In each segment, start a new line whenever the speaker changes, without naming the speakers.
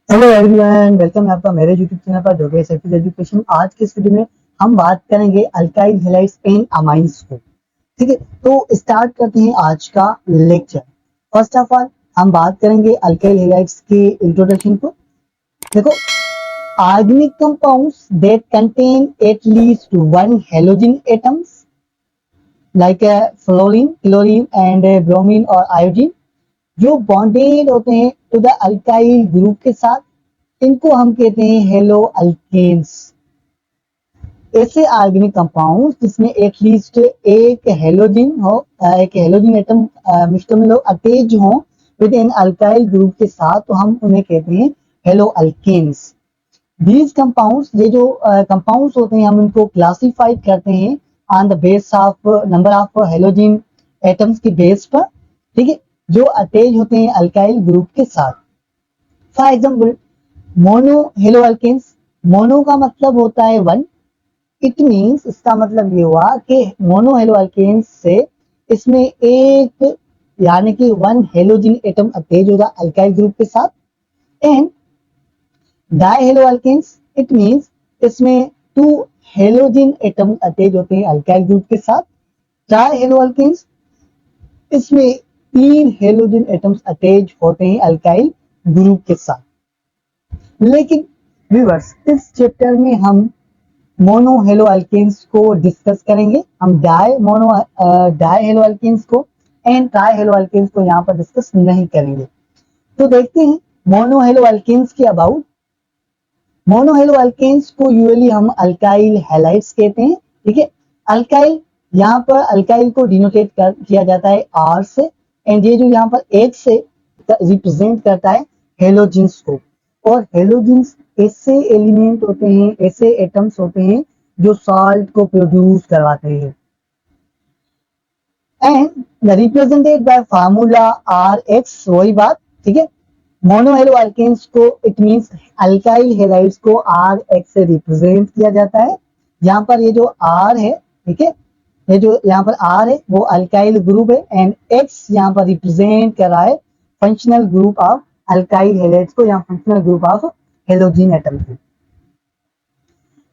Hello everyone, welcome है आपका मेरे यूट्यूब चैनल पर जो एजुकेशन। आज के इस वीडियो में हम बात करेंगे अल्काइल हैलाइड्स एंड अमाइंस को। ठीक है, तो स्टार्ट करते हैं आज का लेक्चर। फर्स्ट ऑफ ऑल हम बात करेंगे अल्काइल हैलाइड्स के इंट्रोडक्शन को। देखो, organic compounds that contain at least one halogen atoms like fluorine, chlorine and bromine और आयोडीन, जो बॉन्डेड होते हैं टू द अल्काइल ग्रुप के साथ, इनको हम कहते हैं हेलो अल्केन्स। ऐसे ऑर्गेनिक कंपाउंड जिसमें एटलीस्ट एक हेलोजन हो, एक हेलोजन एटम मिक्सचर में लोग अटैच हो विद इन अल्काइल ग्रुप के साथ, तो हम उन्हें कहते हैं हेलो अल्केन्स। दीज कंपाउंड्स, ये जो कंपाउंड्स होते हैं, हम इनको क्लासिफाइड करते हैं on the base of number of halogen atoms की बेस पर। ठीक है, जो अटैच होते हैं अल्काइल ग्रुप के साथ। For example, mono halo alkanes. Mono का मतलब होता है वन। इट मीन्स, इसका मतलब ये हुआ कि मोनो हेलो अल्केन्स से इसमें एक यानी कि वन हेलोजन एटम अटैच होगा अल्काइल ग्रुप के साथ। And di halo alkanes, it means इसमें टू हेलोजन एटम अटैच होते हैं अल्काइल ग्रुप के साथ। ट्राई हेलो अल्केन्स, इसमें तीन हेलोजन एटम्स अटैच होते हैं अल्काइल ग्रुप के साथ। लेकिन व्यूअर्स, इस चैप्टर में हम मोनो हेलो अल्केन्स को डिस्कस करेंगे। हम डाई हेलो अल्केन्स को एंड ट्राई हेलो अल्केन्स को यहाँ पर डिस्कस नहीं करेंगे। तो देखते हैं मोनो हेलो अल्केन्स के अबाउट। मोनो हेलो अल्केन्स को यूजुअली हम अल्काइल हैलाइड्स कहते हैं। ठीक है, अल्काइल, यहाँ पर अल्काइल को डिनोटेट किया जाता है आर से, एंड ये जो यहाँ पर एच से रिप्रेजेंट करता है हेलोजेंस को। और हेलोजेंस ऐसे एलिमेंट होते हैं, ऐसे एटम्स होते हैं जो सॉल्ट को प्रोड्यूस करवाते हैं। And represented by formula R X, वही बात। ठीक है, मोनो हेलो अल्केन्स को, इट मींस अल्काइल हैलाइड्स को आर एक्स से रिप्रेजेंट किया जाता है। यहाँ पर ये जो आर है, ठीक है, ये जो यहाँ पर आर है वो अल्काइल ग्रुप है, एंड एक्स यहाँ पर रिप्रेजेंट कर रहा है functional group of alkyl halides को, यहाँ functional group of halogen atom है।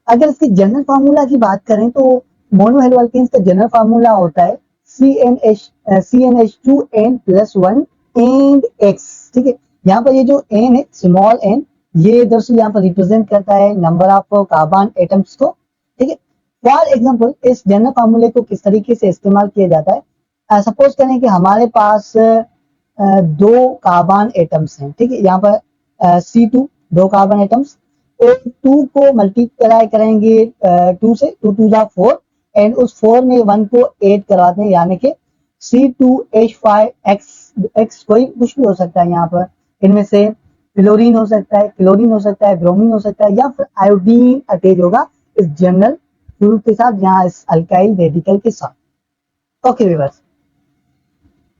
अगर इसकी जनरल फार्मूला की बात करें तो मोनो हेलो अल्केन्स का जनरल फार्मूला होता है CnH2n+1 एंड X। ठीक है, यहाँ पर ये जो n है, स्मॉल n, ये दरअसल यहाँ पर रिप्रेजेंट करता है नंबर ऑफ कार्बन एटम्स को। ठीक है, फॉर एग्जाम्पल इस जनरल फार्मूले को किस तरीके से इस्तेमाल किया जाता है। सपोज करें कि हमारे पास दो कार्बन एटम्स हैं। ठीक है, यहाँ पर C2, दो कार्बन एटम्स, और 2 को मल्टीप्लाई करेंगे 2 से, 2 2 4, एंड उस 4 में 1 को ऐड करवाते हैं, यानी कि C2H5X कोई कुछ भी हो सकता है। यहाँ पर इनमें से फ्लोरीन हो सकता है, क्लोरीन हो सकता है, ब्रोमीन हो सकता है, या फिर आयोडीन अटैच होगा इस जनरल ग्रुप के साथ, यहाँ इस अल्काइल रेडिकल के साथ। Okay viewers,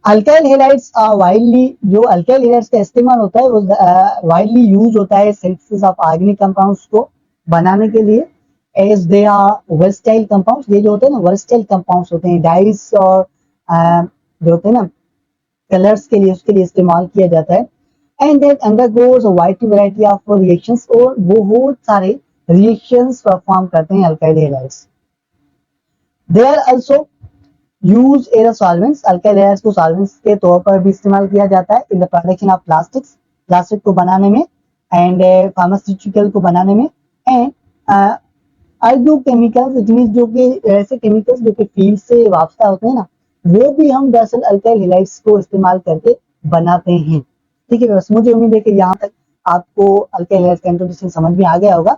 alkyl halides widely, जो अल्काइल हैलाइड्स का इस्तेमाल होता है वो वाइडली यूज होता है सिंथेसिस ऑफ ऑर्गेनिक कंपाउंड्स को बनाने के लिए, as they are versatile compounds. ये जो होते हैं ना, वर्सटाइल कंपाउंड्स होते हैं, डाइस और जो होते हैं ना कलर्स के लिए, उसके लिए इस्तेमाल किया जाता है। And that undergoes wide variety of reactions, और बहुत सारे रिएक्शंस परफॉर्म करते हैं alkyl halides. They are also use as solvents. Alkyl halides को सॉल्वेंट्स के तौर पर भी इस्तेमाल किया जाता है in the production of plastics, plastic को बनाने में, एंड फार्मास्यूटिकल को बनाने में। And aldo chemicals, it means जो कि ऐसे केमिकल्स जो कि फील्ड से वापसा होते हैं ना, वो भी हम दरअसल अल्काइल हैलाइड्स को इस्तेमाल करके बनाते हैं। ठीक है, बस मुझे उम्मीद है कि यहाँ तक आपको अल्काइल हैलाइड्स का इंट्रोडक्शन समझ में आ गया होगा।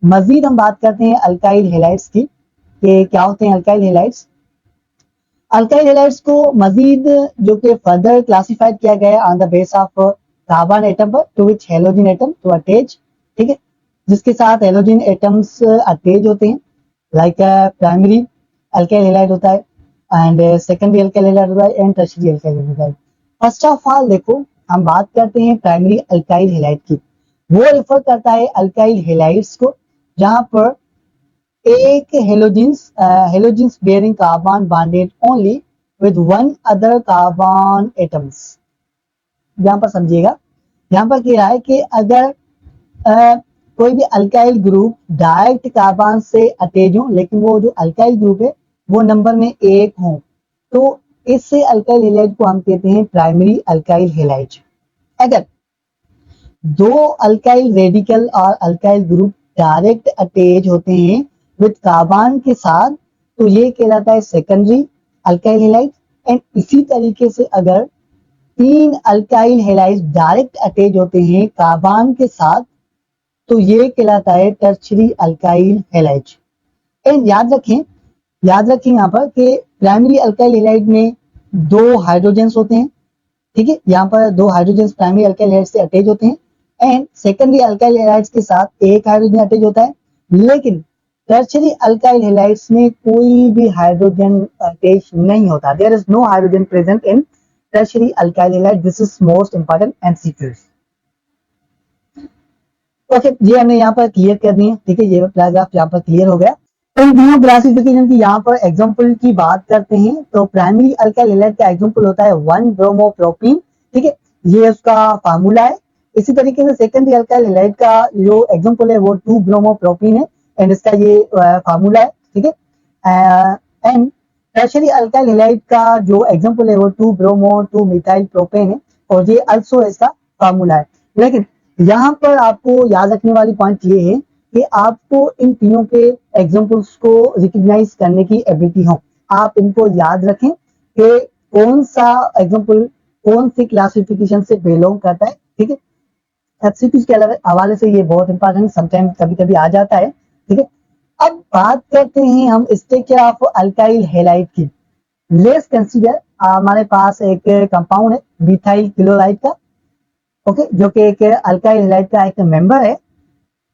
मजीद हम बात करते हैं अल्काइल हैलाइड्स की कि क्या होते हैं अल्काइल हैलाइड्स। अल्काइल हैलाइड्स को मजीद जो कि फर्दर क्लासिफाइड किया गया on the base of carbon atom पर to which halogen atom to attach. ठीक है, जिसके साथ हेलोजन एटम्स अटैच होते हैं, लाइक प्राइमरी अल्काइल हैलाइड होता है, एंड सेकेंडरी अल्काइल हैलाइड होता है, एंड टर्शियरी अल्काइल हैलाइड होता है। फर्स्ट ऑफ ऑल देखो, हम बात करते हैं प्राइमरी अल्काइल हैलाइड की। वो रेफर करता है अल्काइल हैलाइड्स को जहां पर एक halogens bearing carbon bonded only with one other carbon atoms। यहाँ पर समझिएगा, यहाँ पर क्या है कि अगर कोई भी अल्काइल ग्रुप डायरेक्ट कार्बन से अटैच हो, लेकिन वो जो अल्काइल ग्रुप है वो नंबर में एक हो, तो इससे अल्काइल हैलाइड को हम कहते हैं प्राइमरी अल्काइल हैलाइड। अगर दो अल्काइल रेडिकल और अल्काइल ग्रुप डायरेक्ट अटैच होते हैं विद कार्बन के साथ, तो ये कहलाता है सेकेंडरी अल्काइल हैलाइड। एंड इसी तरीके से अगर तीन अल्काइल हैलाइड डायरेक्ट अटैच होते हैं कार्बन के साथ, तो ये कहलाता है टर्शियरी अल्काइल हैलाइड। एंड याद रखें यहाँ पर कि प्राइमरी अल्काइल हैलाइड में दो हाइड्रोजन्स होते हैं, ठीक है, यहाँ पर दो हाइड्रोजन्स प्राइमरी अल्काइल हैलाइड से अटैच होते हैं, एंड सेकेंडरी अल्काइल हैलाइड्स के साथ एक हाइड्रोजन अटैच होता है। लेकिन टर्शियरी अल्काइल हैलाइड्स में कोई भी हाइड्रोजन अटैच नहीं होता, there is no hydrogen present in tertiary alkyl halide. This is most important MCQs. Okay, ये हमने यहाँ पर क्लियर कर दिए, ठीक है, ये पैराग्राफ यहाँ पर क्लियर हो गया। इन दोनों क्लासिफिकेशन की यहाँ पर एग्जांपल की बात करते हैं, तो प्राइमरी अल्काइल हैलाइड का एग्जांपल होता है 1-ब्रोमोप्रोपीन, ठीक है, ये उसका फार्मूला है। इसी तरीके से सेकेंडरी अल्काइल हैलाइड का जो एग्जांपल है वो 2-ब्रोमोप्रोपीन है, एंड इसका ये फार्मूला है, ठीक है। एंड टर्शियरी अल्काइल हैलाइड का जो एग्जांपल है वो 2-ब्रोमो-2-मिथाइल प्रोपेन है, और ये अल्सो इसका फार्मूला है। लेकिन यहाँ पर आपको याद रखने वाली पॉइंट ये है कि आपको इन तीनों के एग्जांपल्स को रिकॉग्नाइज करने की एबिलिटी हो। आप इनको याद रखें कि कौन सा एग्जांपल कौन सी क्लासिफिकेशन से बिलोंग करता है, ठीक है। एमसीक्यूज के हवाले से ये बहुत इंपॉर्टेंट समटाइम कभी कभी आ जाता है, ठीक है। अब बात करते हैं हम स्ट्रक्चर ऑफ अल्काइल हैलाइड की। लेट्स कंसीडर हमारे पास एक कंपाउंड है मिथाइल क्लोराइड का, ओके, जो कि एक अल्काइल हैलाइड का एक मेंबर है।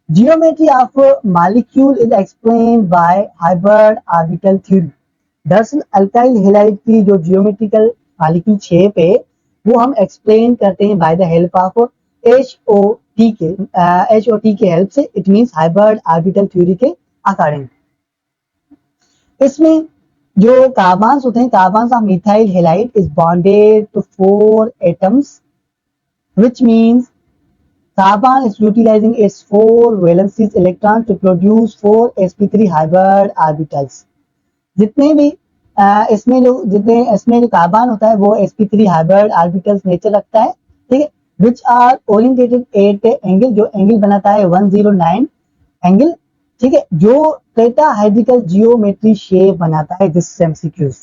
Geometry of molecule is explained bye hybrid orbital theory. दरअसल अल्काइल हैलाइड की जो जियोमेट्रिकल मॉलिक्यूल शेप है वो हम एक्सप्लेन करते हैं by the help of HOT के हेल्प से, it means hybrid orbital theory के अकॉर्डिंग। इसमें जो कार्बन्स होते हैं, carbons of methyl halide is bonded to 4 atoms, which means carbon is utilizing its 4 valencies electron to produce 4 sp3 hybrid orbitals। जितने भी इसमें जो कार्बन होता है वो sp3 हाइब्रिड ऑर्बिटल्स नेचर रखता है, ठीक है, which are orientated at angle, जो एंगल बनाता है 109 एंगल, ठीक है, जो टेट्राहेड्रिकल जियोमेट्री शेप बनाता है। This MCQs.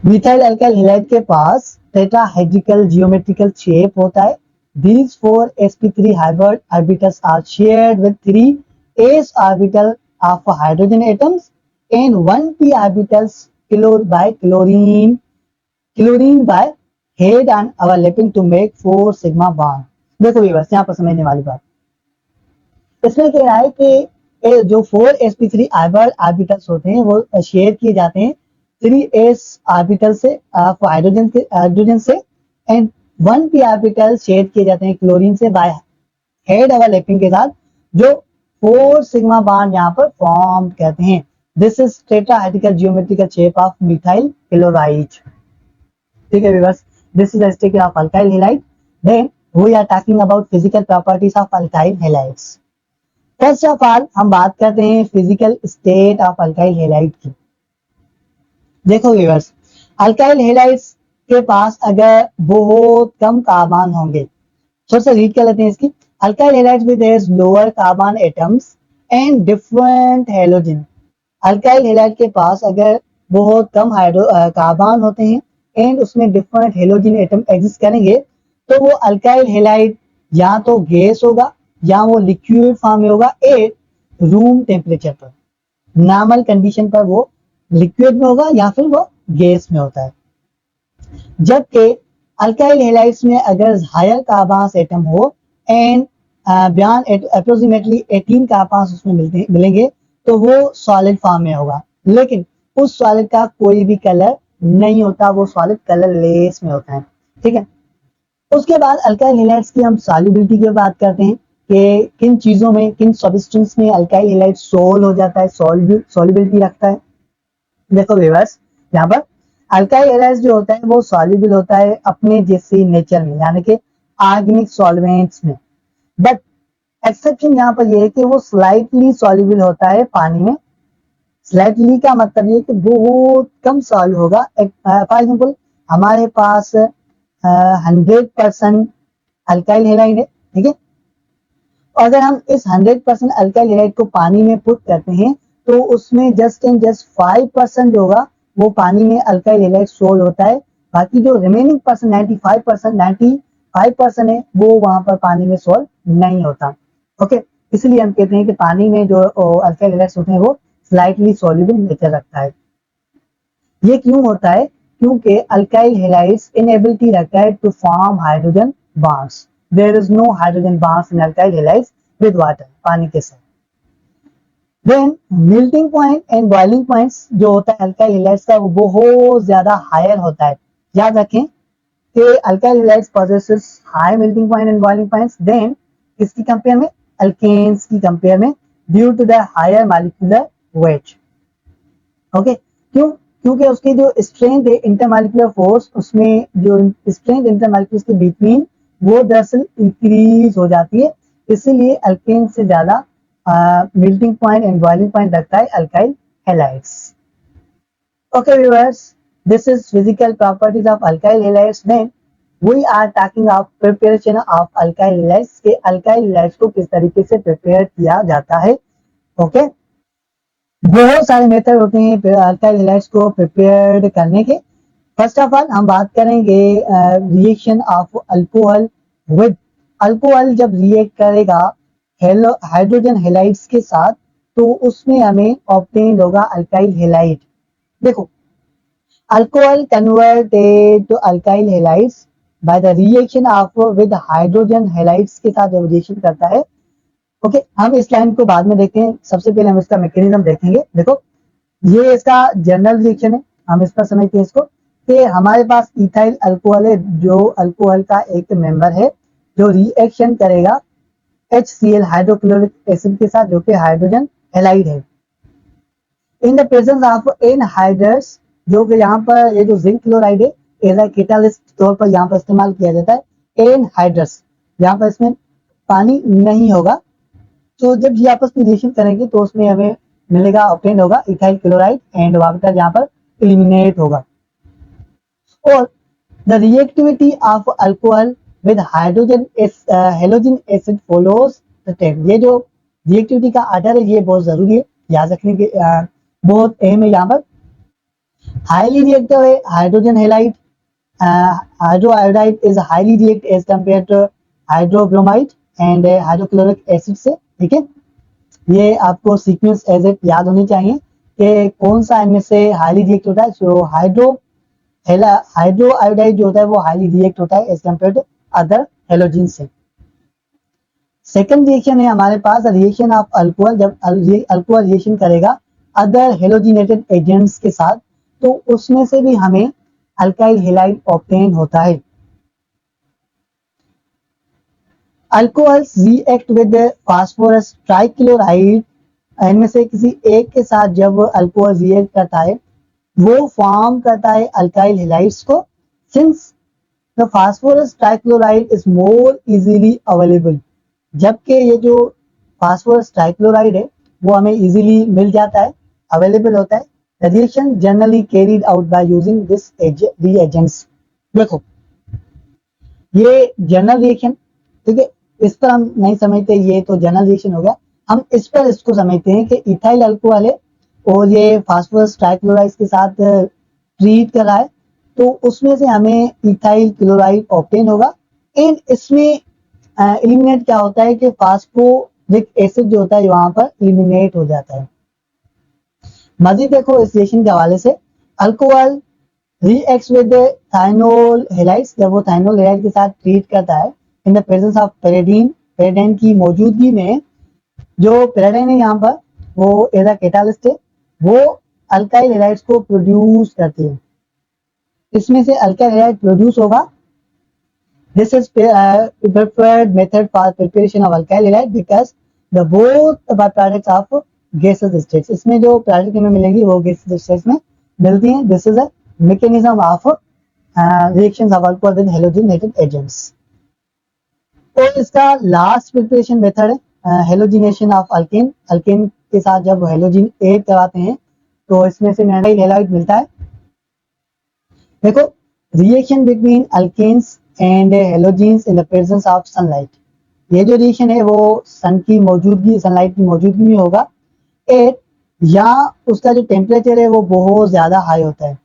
Methyl alkyl halide के पास टेट्राहेड्रिकल जियोमेट्रिकल शेप होता है। These 4 sp3 hybrid orbitals are shared with 3 s orbital of hydrogen atoms and 1 p orbitals chlorine by head and overlapping to make 4 sigma bond। देखो viewers, यहाँ पर समझने वाली बात, इसमें कह रहा है कि जो 4 sp3 हाइब्रिड ऑर्बिटल्स होते हैं वो शेयर किए जाते हैं 3s ऑर्बिटल से हाइड्रोजन से, एंड 1p ऑर्बिटल शेयर किए जाते हैं क्लोरीन से बाय हेड ओवरलैपिंग के साथ, जो 4 सिग्मा बॉन्ड यहाँ पर फॉर्म करते हैं। This is tetrahedral geometrical shape of methyl chloride, ठीक है viewers, this is the structure of alkyl halide. Then we are talking about physical properties of alkyl halides. First of all हम बात करते हैं physical state of alkyl halide की। देखो viewers, alkyl halides के पास अगर बहुत कम कार्बन होंगे, थोड़ा सा रीड कर लेते हैं इसकी। Alkyl halides with lower carbon atoms and different halogen. Alkyl halide के पास अगर बहुत कम कार्बन होते हैं एंड उसमें डिफरेंट हैलोजन एटम एग्जिस्ट करेंगे, तो वो अल्काइल हैलाइड या तो गैस होगा या वो लिक्विड फॉर्म में होगा एट रूम टेम्परेचर पर। नॉर्मल कंडीशन पर वो लिक्विड में होगा या फिर वो गैस में होता है। जबकि अल्काइल हैलाइड्स में अगर हायर कार्बन एटम हो एंड बियॉन्ड अप्रोक्सीमेटली 18 कार्बन उसमें मिलेंगे, तो वो सॉलिड फॉर्म में होगा, लेकिन उस सॉलिड का कोई भी कलर नहीं होता, वो सॉलिड कलरलेस में होता है, ठीक है। उसके बाद अल्काइल हैलाइड्स की हम सॉल्युबिलिटी की बात करते हैं कि किन चीजों में, किन सब्सटेंस में अल्काइल हैलाइड सोल हो जाता है, सॉल्युबिलिटी रखता है। देखो व्यूअर्स, यहाँ पर अल्काइल हैलाइड्स जो होता है वो सॉल्युबल होता है अपने जैसे नेचर में, यानी कि ऑर्गेनिक सॉल्वेंट्स में। बट एक्सेप्शन यहाँ पर ये है कि वो स्लाइटली सॉल्युबल होता है पानी में। स्लाइटली का मतलब ये कि बहुत कम सॉल्व होगा। फॉर एग्जाम्पल हमारे पास 100% अल्काइल हैलाइड है, ठीक है। अगर हम इस 100% अल्काइल हैलाइड को पानी में पुट करते हैं तो उसमें जस्ट एंड जस्ट 5% होगा वो पानी में अल्काइल हैलाइड सोल्व होता है। बाकी जो रिमेनिंग परसेंट 95% है वो वहां पर पानी में सोल्व नहीं होता। ओके, इसलिए हम कहते हैं कि पानी में जो अल्काइल हैलाइड्स होते हैं वो स्लाइटली सॉल्युबल नेचर रखता है। ये क्यों होता है? क्योंकि अल्काइल हैलाइड्स इनएबिलिटी रखता है to form hydrogen bonds. There is no hydrogen bonds in alkyl halides with water, पानी के साथ। Then melting point and boiling points जो होता है अल्काइल हैलाइड्स का वो बहुत ज्यादा हायर होता है। याद रखें कि alkyl halides possesses high melting point and boiling points than किसकी कंपेयर में? अल्केन्स की कंपेयर में, due to the higher molecular weight. Okay, क्यों? क्योंकि उसकी जो स्ट्रेंथ है इंटरमॉलिक्यूलर फोर्स, उसमें जो स्ट्रेंथ इंटरमॉलिक्यूल्स के बिटवीन वो दरअसल इंक्रीज हो जाती है, इसीलिए अल्केन से ज्यादा melting point and boiling point रखता है alkyl halides. Okay viewers, this is physical properties of alkyl halides. Then we are talking of preparation of alkyl halides के अल्काइल हैलाइड्स को किस तरीके से प्रिपेयर किया जाता है। ओके, बहुत सारे मेथड होते हैं अल्काइल हैलाइड्स को प्रिपेयर करने के। फर्स्ट ऑफ ऑल हम बात करेंगे reaction of alcohol with. Alcohol जब रिएक्ट करेगा हाइड्रोजन हैलाइड्स के साथ तो उसमें हमें ऑब्टेन होगा अल्काइल हैलाइड। देखो, alcohol converted to alkyl halides by the reaction of with hydrogen halides के साथ जब रिएक्शन करता है। ओके, हम इस लाइन को बाद में देखते हैं, सबसे पहले हम इसका मैकेनिज्म देखेंगे। देखो, ये इसका जनरल रिएक्शन है, हम इस पर समझते हैं इसको कि हमारे पास इथाइल अल्कोहल है जो अल्कोहल का एक मेंबर है जो रिएक्शन करेगा HCl हाइड्रोक्लोरिक एसिड के साथ जो कि हाइड्रोजन हैलाइड है। In the presence of anhydrous, जो कि यहाँ पर ये जो जिंक क्लोराइड है एज अ कैटालिस्ट तौर पर यहाँ पर इस्तेमाल किया जाता है। एनहाइड्रस, यहाँ पर इसमें पानी नहीं होगा, तो जब ये आपस में रिएक्शन करेंगे तो उसमें हमें मिलेगा, ऑब्टेन होगा इथाइल क्लोराइड एंड वाटर यहाँ पर एलिमिनेट होगा। और the reactivity of alcohol with hydrogen halogen acid follows the same. ये जो रिएक्टिविटी का आर्डर है ये बहुत जरूरी है, याद रखने के बहुत अहम है। यहाँ पर हाईली रिएक्टिव है hydrogen halide, hydro iodide is highly react as compare to hydrobromide and hydrochloric acid से। ठीक है, ये आपको सीक्वेंस एज इट याद होनी चाहिए कि कौन सा इनमें से हाईली रिएक्ट होता है। जो हाइड्रो आयोडाइड जो होता है वो हाईली रिएक्ट होता है as compare to other halogen से। सेकंड रिएक्शन है हमारे पास रिएक्शन ऑफ अल्कोहल। जब अल्कोहल रिएक्शन करेगा अदर हेलोजिनेटेड एजेंट्स के साथ तो उसमें से भी हमें अल्काइल हैलाइड ऑब्टेन होता है। Alcohols react with phosphorus trichloride, इनमें से किसी एक के साथ जब अल्कोहल रिएक्ट करता है वो फॉर्म करता है अल्काइल हैलाइड्स को। Since the phosphorus trichloride is more easily available, जबकि ये जो फास्फोरस ट्राइक्लोराइड है वो हमें इजीली मिल जाता है, अवेलेबल होता है। The reaction generally carried out by using this reagents. देखो, ये जनरल रिएक्शन, ठीक है, इस पर हम नहीं समझते, ये तो जनरल रिएक्शन हो गया। हम इस पर इसको समझते हैं कि इथाइल अल्कोहल है और ये फास्फोरस ट्राइक्लोराइड के साथ ट्रीट कर रहा है तो उसमें से हमें इथाइल क्लोराइड ऑब्टेन होगा। एंड इसमें एलिमिनेट क्या होता है कि फास्फोरिक एसिड जो होता है वहां पर एलिमिनेट हो जाता है। मजीद देखो इस रिएक्शन के हवाले से, अल्कोहल रिएक्ट्स विद थाइनोल हैलाइड्स, जब वो थाइनोल हैलाइड के साथ ट्रीट करता है in the presence of pyridine, pyridine की मौजूदगी में, जो पेरिडीन है यहाँ पर वो एज अ कैटालिस्ट है, वो अल्काइल हैलाइड्स को प्रोड्यूस करती है। इसमें से अल्काइल हैलाइड प्रोड्यूस होगा। This is preferred method for preparation of alkyl halide because the both by products of gases states, इसमें जो प्रोडक्ट हमें मिलेगी वो गैसेस स्टेट्स में मिलती हैं। This is a mechanism of reactions of alcohol with halogenated agents. और इसका लास्ट प्रिपरेशन मेथड है हेलोजिनेशन ऑफ अल्केन। अल्केन के साथ जब हेलोजिन एड कराते हैं तो इसमें से एल्काइल हैलाइड मिलता है। देखो, reaction between alkanes and halogens in the presence of sunlight. ये जो रिएक्शन है वो सनलाइट की मौजूदगी में होगा। एट या उसका जो टेम्परेचर है वो बहुत ज्यादा हाई होता है।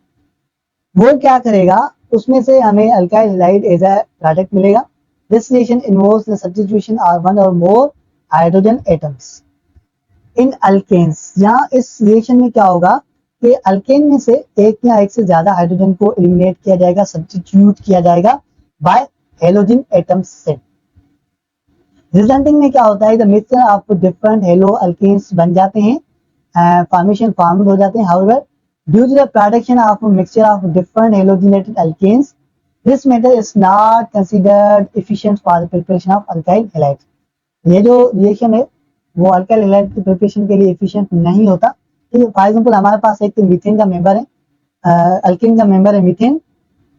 वो क्या करेगा, उसमें से हमें alkyl halide as a product मिलेगा। This reaction involves the substitution of one और more hydrogen atoms in alkanes. यहाँ इस रिएक्शन में क्या होगा कि अल्केन में से एक या एक से ज्यादा हाइड्रोजन को एलिमिनेट किया जाएगा, सब्स्टिट्यूट किया जाएगा बाय हेलोजन एटम्स से। रिजल्टिंग में क्या होता है, the mixture of different halo alkanes बन जाते हैं, फॉर्मेशन फॉर्म हो जाते हैं। However, due to the production of mixture of different halogenated alkanes, this method is not considered efficient for the preparation of alkyl halide. ये जो reaction है वो अल्काइल हैलाइड की प्रिपरेशन के लिए एफिशिएंट नहीं होता। ठीक है, फॉर एग्जांपल हमारे पास एक मीथेन का मेंबर है, अल्केन का मेंबर है मीथेन,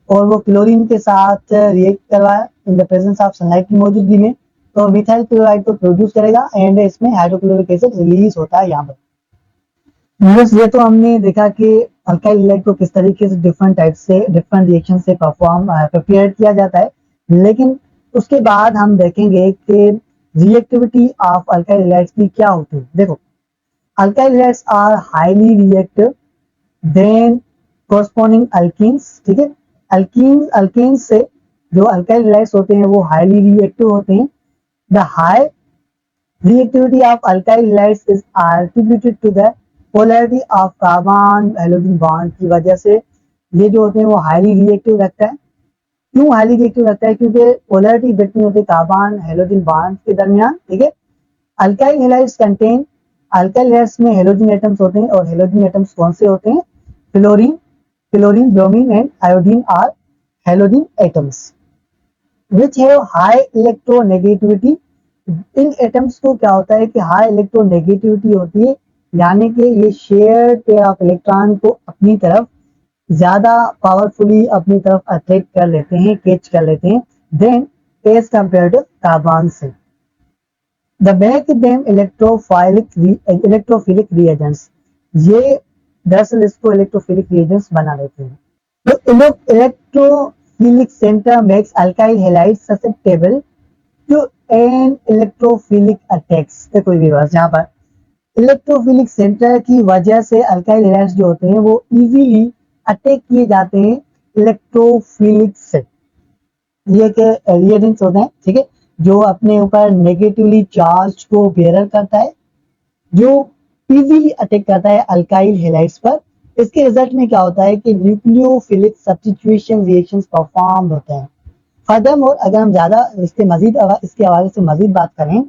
और वो क्लोरीन के साथ रिएक्ट करवाया इन द प्रेजेंस ऑफ सनलाइट की मौजूदगी में, तो मिथाइल क्लोराइड को प्रोड्यूस करेगा एंड इसमें हाइड्रोक्लोरिक एसिड रिलीज होता है यहाँ पर। ये तो हमने देखा कि अल्काइल हैलाइड को किस तरीके से डिफरेंट टाइप से डिफरेंट रिएक्शन से प्रिपेयर किया जाता है, लेकिन उसके बाद हम देखेंगे कि रिएक्टिविटी ऑफ अल्काइल हैलाइड्स की क्या होती है। देखो, alkyl halides are highly reactive than corresponding alkenes. ठीक है, अल्कीन्स से जो अल्काइल हैलाइड्स होते हैं वो हाईली रिएक्टिव होते हैं। The high reactivity of alkyl halides is attributed to the polarity of carbon halogen bond की वजह से ये जो होते हैं वो हाईली रिएक्टिव लगता है। क्यों हाईली रिएक्टिव लगता है? क्योंकि पोलैरिटी बिटवीन होते कार्बन हेलोजन बॉन्ड के दरमियान। ठीक है, alkyl halides contain, alkyl halides में हेलोजन एटम्स होते हैं, और हेलोजन एटम्स कौन से होते हैं? Chlorine, bromine and iodine are halogen atoms which have high electronegativity. इन एटम्स को क्या होता है कि हाई इलेक्ट्रोनेगेटिविटी होती है, यानी कि ये शेयर पेयर ऑफ इलेक्ट्रॉन को अपनी तरफ ज्यादा पावरफुली अपनी तरफ अट्रैक्ट कर लेते हैं, कैच कर लेते हैं then as compare to carbon से। The make them electrophilic reagents, ये दरअसल इसको इलेक्ट्रोफिलिक रिएजेंट्स बना देते हैं। तो electrophilic centre makes alkyl halide susceptible to an electrophilic attacks. देखो यहाँ पर इलेक्ट्रोफिलिक सेंटर की वजह से अल्काइल हैलाइड्स जो होते हैं वो इजीली अटैक किए जाते हैं इलेक्ट्रोफिलिक से। ये के रिएजेंट्स होते हैं, ठीक है, जो अपने ऊपर नेगेटिवली चार्ज को बेयर करता है, जो इजीली अटैक करता है अल्काइल हैलाइड्स पर। इसके रिजल्ट में क्या होता है कि न्यूक्लियोफिलिक सब्स्टिट्यूशन रिएक्शंस परफॉर्म होते हैं। फर्दरमोर, अगर हम ज्यादा इसके हवाले से मजीद बात करें,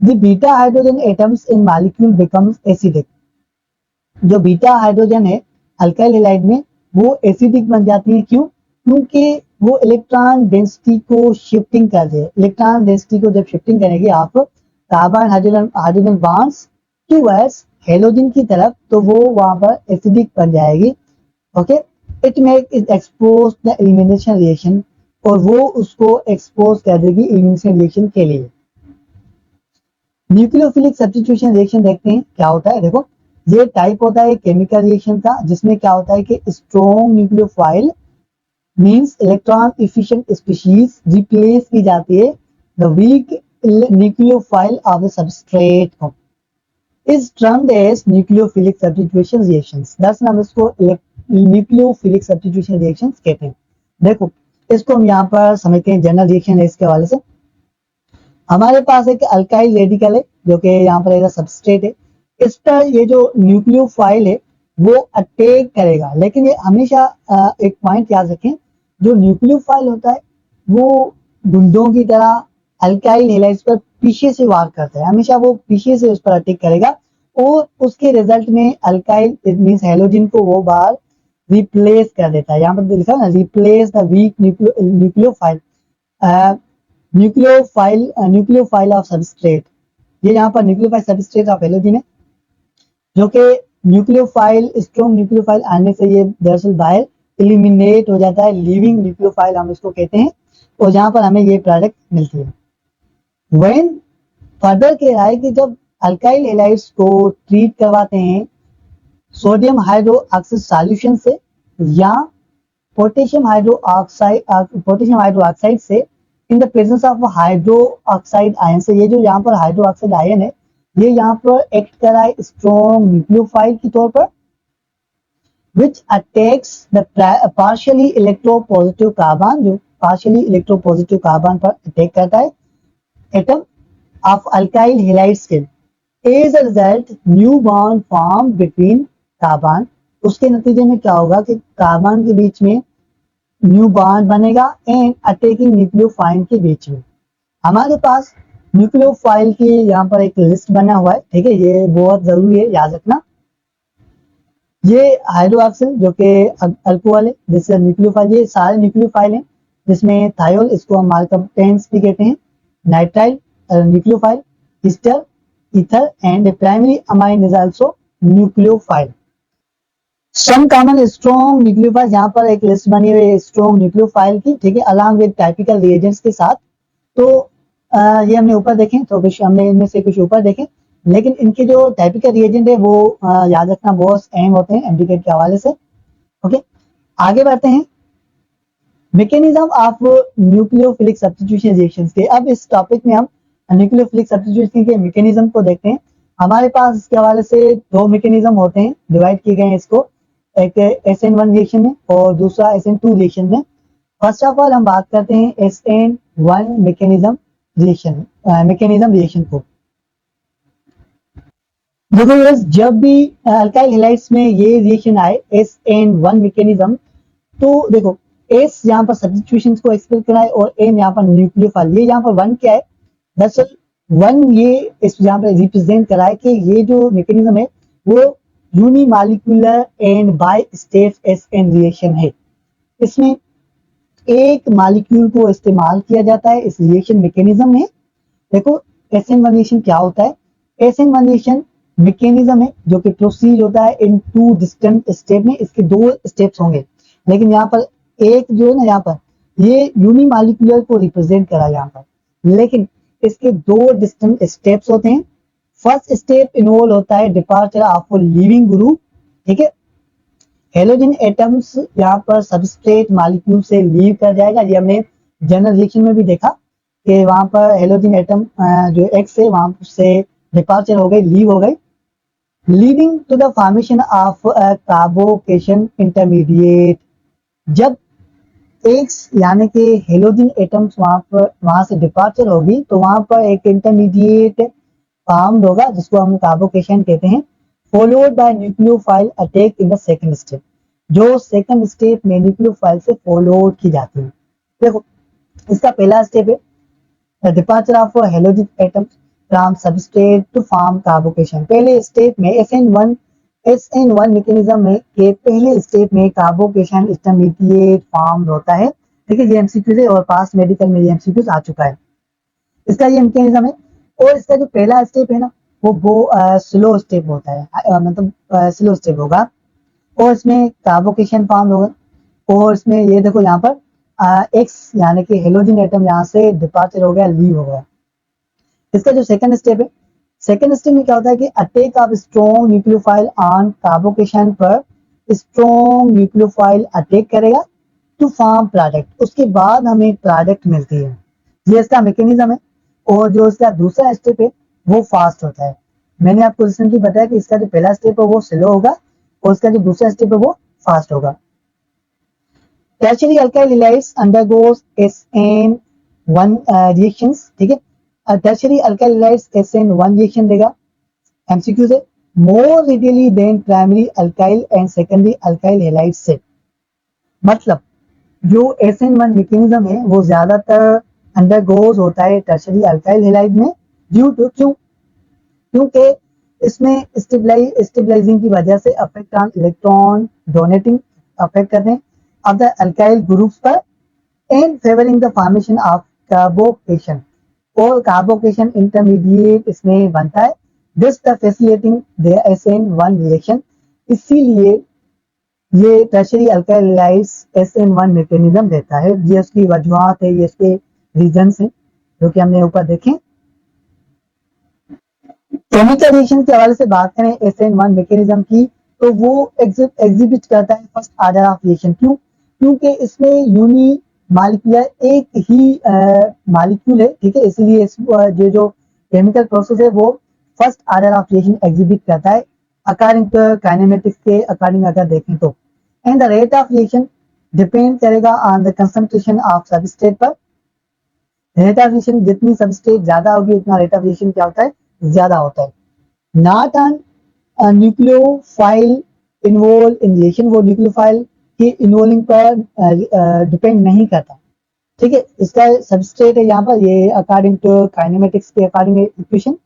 the beta hydrogen atoms in molecule becomes acidic. जो बीटा हाइड्रोजन है अल्काइल हैलाइड में वो एसिडिक बन जाती है। क्यों? क्योंकि वो इलेक्ट्रॉन डेंसिटी को शिफ्टिंग कर दे। इलेक्ट्रॉन डेंसिटी को जब शिफ्टिंग करेगी आप carbon hydrogen bonds towards halogen की तरफ, तो वो वहां पर एसिडिक बन जाएगी। Okay, it make it expose the elimination reaction, और वो उसको एक्सपोज कर देगी एलिमिनेशन रिएक्शन के लिए। न्यूक्लियोफिलिक सब्स्टिट्यूशन रिएक्शन देखते हैं क्या होता है। देखो, ये टाइप होता है केमिकल रिएक्शन का, जिसमें क्या होता है कि strong nucleophile means electron efficient species replace की जाती है the weak nucleophile of the substrate is termed as nucleophilic substitution reactions. दरअसल हम इसको न्यूक्लियोफिलिक सब्स्टिट्यूशन रिएक्शंस कहते हैं। देखो, इसको हम यहाँ पर समझते हैं जनरल रिएक्शन है। इसके हवाले से हमारे पास एक अल्काइल रेडिकल है जो कि यहाँ पर एक सबस्ट्रेट है। इस पर ये जो न्यूक्लियोफाइल है वो अटैक करेगा, लेकिन ये हमेशा एक पॉइंट याद रखें, जो न्यूक्लियोफाइल होता है वो गुंडों की तरह अल्काइल हैलाइड्स पर पीछे से वार करता है। हमेशा वो पीछे से उस पर अटैक करेगा और उसके रिजल्ट में अल्काइल मींस हेलोजन को वो बार रिप्लेस कर देता है। यहाँ पर लिखा है ना, replace the weak nucleophile of substrate. ये यहाँ पर न्यूक्लियोफाइल सबस्ट्रेट ऑफ हेलोजन है, जो कि न्यूक्लियोफाइल स्ट्रॉन्ग न्यूक्लियोफाइल आने से ये दरअसल बाहर एलिमिनेट हो जाता है। लिविंग न्यूक्लियोफाइल हम इसको कहते हैं, और जहाँ पर हमें ये प्रोडक्ट मिलती है। व्हेन फर्दर कह रहा है कि जब अल्काइल हैलाइड्स को ट्रीट करवाते हैं सोडियम हाइड्रोक्साइड सॉल्यूशन से या पोटेशियम हाइड्रोक्साइड से इन the presence of hydro oxide ion से, ये जो यहाँ पर हाइड्रो ऑक्साइड आयन है ये यहाँ पर एक्ट कर रहा है स्ट्रॉन्ग न्यूक्लियोफाइल के तौर पर which attacks the partially electropositive carbon, जो partially electropositive carbon पर अटैक करता है एटम ऑफ अल्काइल हैलाइड्स के। As a result new bond form between carbon, उसके नतीजे में क्या होगा कि कार्बन के बीच में न्यू बॉन्ड बनेगा एंड अटैकिंग न्यूक्लियोफाइल के बीच में। हमारे पास न्यूक्लियोफाइल की यहाँ पर एक लिस्ट बना हुआ है, ठीक है, ये बहुत जरूरी है याद रखना। ये हाइड्रोक्सिल जो कि अल्कोहल है, जिससे न्यूक्लियोफाइल, ये सारे न्यूक्लियोफाइल हैं जिसमें थायोल, इसको हम मार्कअपेंस भी कहते हैं, nitrile nucleophile, ester, ether and primary amine is also nucleophile. Some common strong nucleophile, यहाँ पर एक लिस्ट बनी हुई है स्ट्रॉन्ग न्यूक्लियोफाइल की, ठीक है, अलॉन्ग विद टाइपिकल रिएजेंट्स के साथ। तो ये हमने ऊपर देखें, तो हमने इनमें से कुछ ऊपर देखें, लेकिन इनके जो टाइपिकल रिएजेंट है वो याद रखना बहुत अहम होते हैं एमडीकेट के हवाले से। ओके, आगे बढ़ते हैं mechanism of nucleophilic substitution reactions के। अब इस टॉपिक में हम न्यूक्लियोफिलिक सब्स्टिट्यूशन के मैकेनिज्म को देखते हैं। हमारे पास इसके हवाले से दो मैकेनिज्म होते हैं, डिवाइड किए गए हैं इसको, एक SN1 रिएक्शन में और दूसरा SN2 रिएक्शन में। फर्स्ट ऑफ ऑल हम बात करते हैं SN1 मैकेनिज्म रिएक्शन को। देखो जब भी अल्काइल हैलाइड्स में ये रिएक्शन आए SN1 मैकेनिज्म, तो देखो S यहाँ पर सब्स्टिट्यूशन को एक्सप्लेन कराए और N यहाँ पर न्यूक्लियोफाइल, ये यहाँ पर 1 क्या है, दरअसल 1 ये इस यहाँ पर रिप्रेजेंट कराए कि ये जो मैकेनिज्म है वो unimolecular and by state SN reaction है। इसमें एक मॉलिक्यूल को इस्तेमाल किया जाता है इस रिएक्शन मैकेनिज्म में। देखो SN1 रिएक्शन क्या होता है, SN1 रिएक्शन मैकेनिज्म है जो कि प्रोसीड होता है इन 2 डिस्टिंक्ट स्टेप में, इसके 2 स्टेप्स होंगे, लेकिन यहाँ पर एक जो है ना, यहाँ पर ये यूनिमॉलिक्यूलर को रिप्रेजेंट करा यहाँ पर, लेकिन इसके 2 डिस्टिंक्ट स्टेप्स होते हैं। फर्स्ट स्टेप इन्वॉल्व होता है डिपार्चर ऑफ लीविंग ग्रुप, ठीक है, हेलोजन एटम्स यहाँ पर सबस्ट्रेट मॉलिक्यूल से लीव कर जाएगा। ये हमने जनरल रिएक्शन में भी देखा कि वहां पर हेलोजन एटम जो X है वहां से डिपार्चर हो गई, लीव हो गई, leading to the formation of carbocation intermediate. जब X यानी कि हेलोजन एटम्स वहां से डिपार्चर होगी तो वहां पर एक इंटरमीडिएट फॉर्म्ड होगा जिसको हम कार्बोकेशन कहते हैं, followed by nucleophile attack in the second step, जो सेकंड स्टेप में न्यूक्लियोफाइल से फॉलोड की जाती है। देखो इसका पहला स्टेप है departure of halogen atoms from substrate to form carbocation. पहले स्टेप में SN1 मैकेनिज्म में के पहले स्टेप में कार्बोकेशन इंटरमीडिएट फॉर्म होता है, ठीक है, ये एमसीक्यू है और पास्ट मेडिकल में ये एमसीक्यू आ चुका है। इसका ये मैकेनिज्म है और इसका जो पहला स्टेप है ना वो स्लो स्टेप होता है, मतलब स्लो स्टेप होगा और इसमें कार्बोकेशन फॉर्म होगा और इसमें ये देखो यहाँ पर X यानी कि हेलोजन एटम यहाँ से डिपार्चर हो गया, लीव हो गया। इसका जो सेकंड स्टेप है, सेकंड स्टेप में क्या होता है कि attack of strong nucleophile on carbocation पर स्ट्रॉन्ग न्यूक्लियोफाइल अटैक करेगा टू फॉर्म प्रोडक्ट, उसके बाद हमें प्रोडक्ट मिलती है। ये इसका मैकेनिज्म है और जो इसका दूसरा स्टेप है वो फास्ट होता है। मैंने आपको रिसेंटली बताया कि इसका जो पहला स्टेप है वो स्लो होगा और इसका जो दूसरा स्टेप है वो फास्ट होगा। Tertiary alkyl halides undergoes SN1 reactions, ठीक है, tertiary alkyl halides SN1 reaction देगा एमसीक्यू से more readily than primary alkyl and secondary alkyl halides से। मतलब जो SN1 मैकेनिज्म है वो ज्यादातर अंडरगोज होता है टर्शियरी अल्काइल हैलाइड में, ड्यू टू क्योंकि इसमें स्टेबलाइजिंग की वजह से affect on electron donating affect करते हैं ऑफ द अल्काइल ग्रुप्स पर and favouring the formation of carbocation, और कार्बोकेशन इंटरमीडिएट इसमें बनता है, this the facilitating the SN1 reaction. इसीलिए ये tertiary alkyl halides SN1 mechanism देता है। ये उसकी वजूहात है, ये इसके रीजंस हैं जो कि हमने ऊपर देखे। केमिकल रिएक्शन के हवाले से बात करें SN1 मैकेनिज्म की, तो वो एग्जिबिट करता है फर्स्ट ऑर्डर ऑफ रिएक्शन। क्यों? क्योंकि इसमें यूनी मालिक्यूलर एक ही मालिक्यूल है, ठीक है, इसलिए जो केमिकल प्रोसेस है वो first order of reaction exhibit करता है अकॉर्डिंग टू काइनेमेटिक्स के अकॉर्डिंग अगर देखें तो। And the rate of reaction depend करेगा on the concentration of substrate पर। रेट ऑफ रिएक्शन जितनी सबस्ट्रेट ज्यादा होगी उतना रेट ऑफ रिएक्शन क्या होता है, ज्यादा होता है। Not on nucleophile involve in reaction, वो न्यूक्लियोफाइल के इन्वॉल्विंग पर डिपेंड नहीं करता, ठीक है। इसका सबस्ट्रेट है यहाँ पर, ये अकॉर्डिंग टू काइनेमेटिक्स के अकॉर्डिंग इक्वेशन,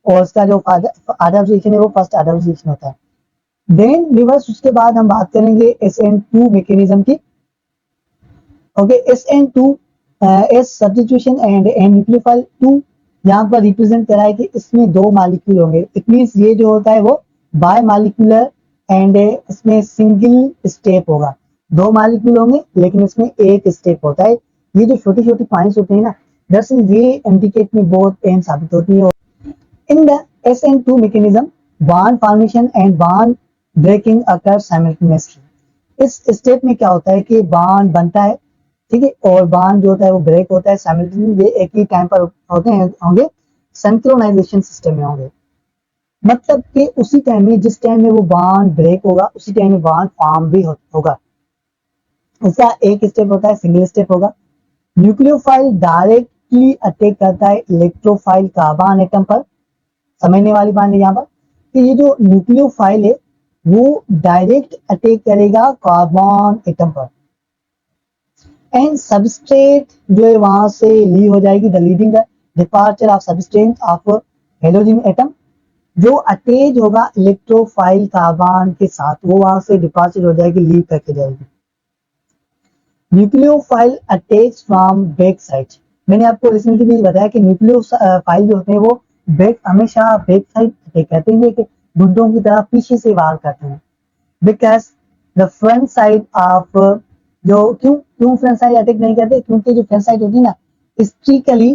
और इसका जो ऑर्डर रिएक्शन है वो फर्स्ट ऑर्डर रिएक्शन होता है। देन रिवर्स उसके बाद हम बात करेंगे SN2 मैकेनिज्म की। Okay, SN2 S substitution and N nucleophile 2 यहाँ पर रिप्रेजेंट करा है कि इसमें दो मॉलिक्यूल होंगे। इट मींस ये जो होता है वो बाय मॉलिक्यूलर एंड इसमें सिंगल स्टेप होगा। दो मॉलिक्यूल होंगे लेकिन इसमें एक स्टेप होता है। ये जो छोटी छोटी पॉइंट्स होते हैं ना, दरअसल ये इंडिकेट में बहुत अहम साबित होती है। In the SN2 mechanism, bond formation and bond breaking occur simultaneously. इस स्टेप में क्या होता है कि बॉन्ड बनता है, ठीक है, और बॉन्ड जो होता है वो ब्रेक होता है साइमल्टेनियसली, ये एक ही टाइम पर होते हैं, होंगे सिंक्रोनाइजेशन सिस्टम में होंगे। मतलब कि उसी टाइम में, जिस टाइम में वो बॉन्ड ब्रेक होगा उसी टाइम में बॉन्ड फॉर्म भी होगा। उसका एक स्टेप होता है, सिंगल स्टेप होगा। न्यूक्लियोफाइल डायरेक्टली अटैक करता है इलेक्ट्रोफाइल कार्बन एटम पर। समझने वाली बात है यहाँ पर कि ये जो न्यूक्लियोफाइल है वो डायरेक्ट अटैक करेगा कार्बन एटम पर, एंड सबस्ट्रेट जो है वहां से लीव हो जाएगी। The leading departure of substrate of halogen atom, जो अटैच होगा इलेक्ट्रोफाइल कार्बन के साथ वो वहां से डिपार्चर हो जाएगी, लीव करके जाएगी। Nucleophile attach from back side, मैंने आपको रिसेंटली भी बताया कि न्यूक्लियोफाइल जो होते हैं वो बैक, हमेशा बैक साइड अटैक करते हैं कि बुड्ढों की तरह पीछे से वार करते हैं। Because the front side of जो क्यों फ्रंट साइड अटैक नहीं करते, क्योंकि जो फ्रंट साइड होती है ना strictly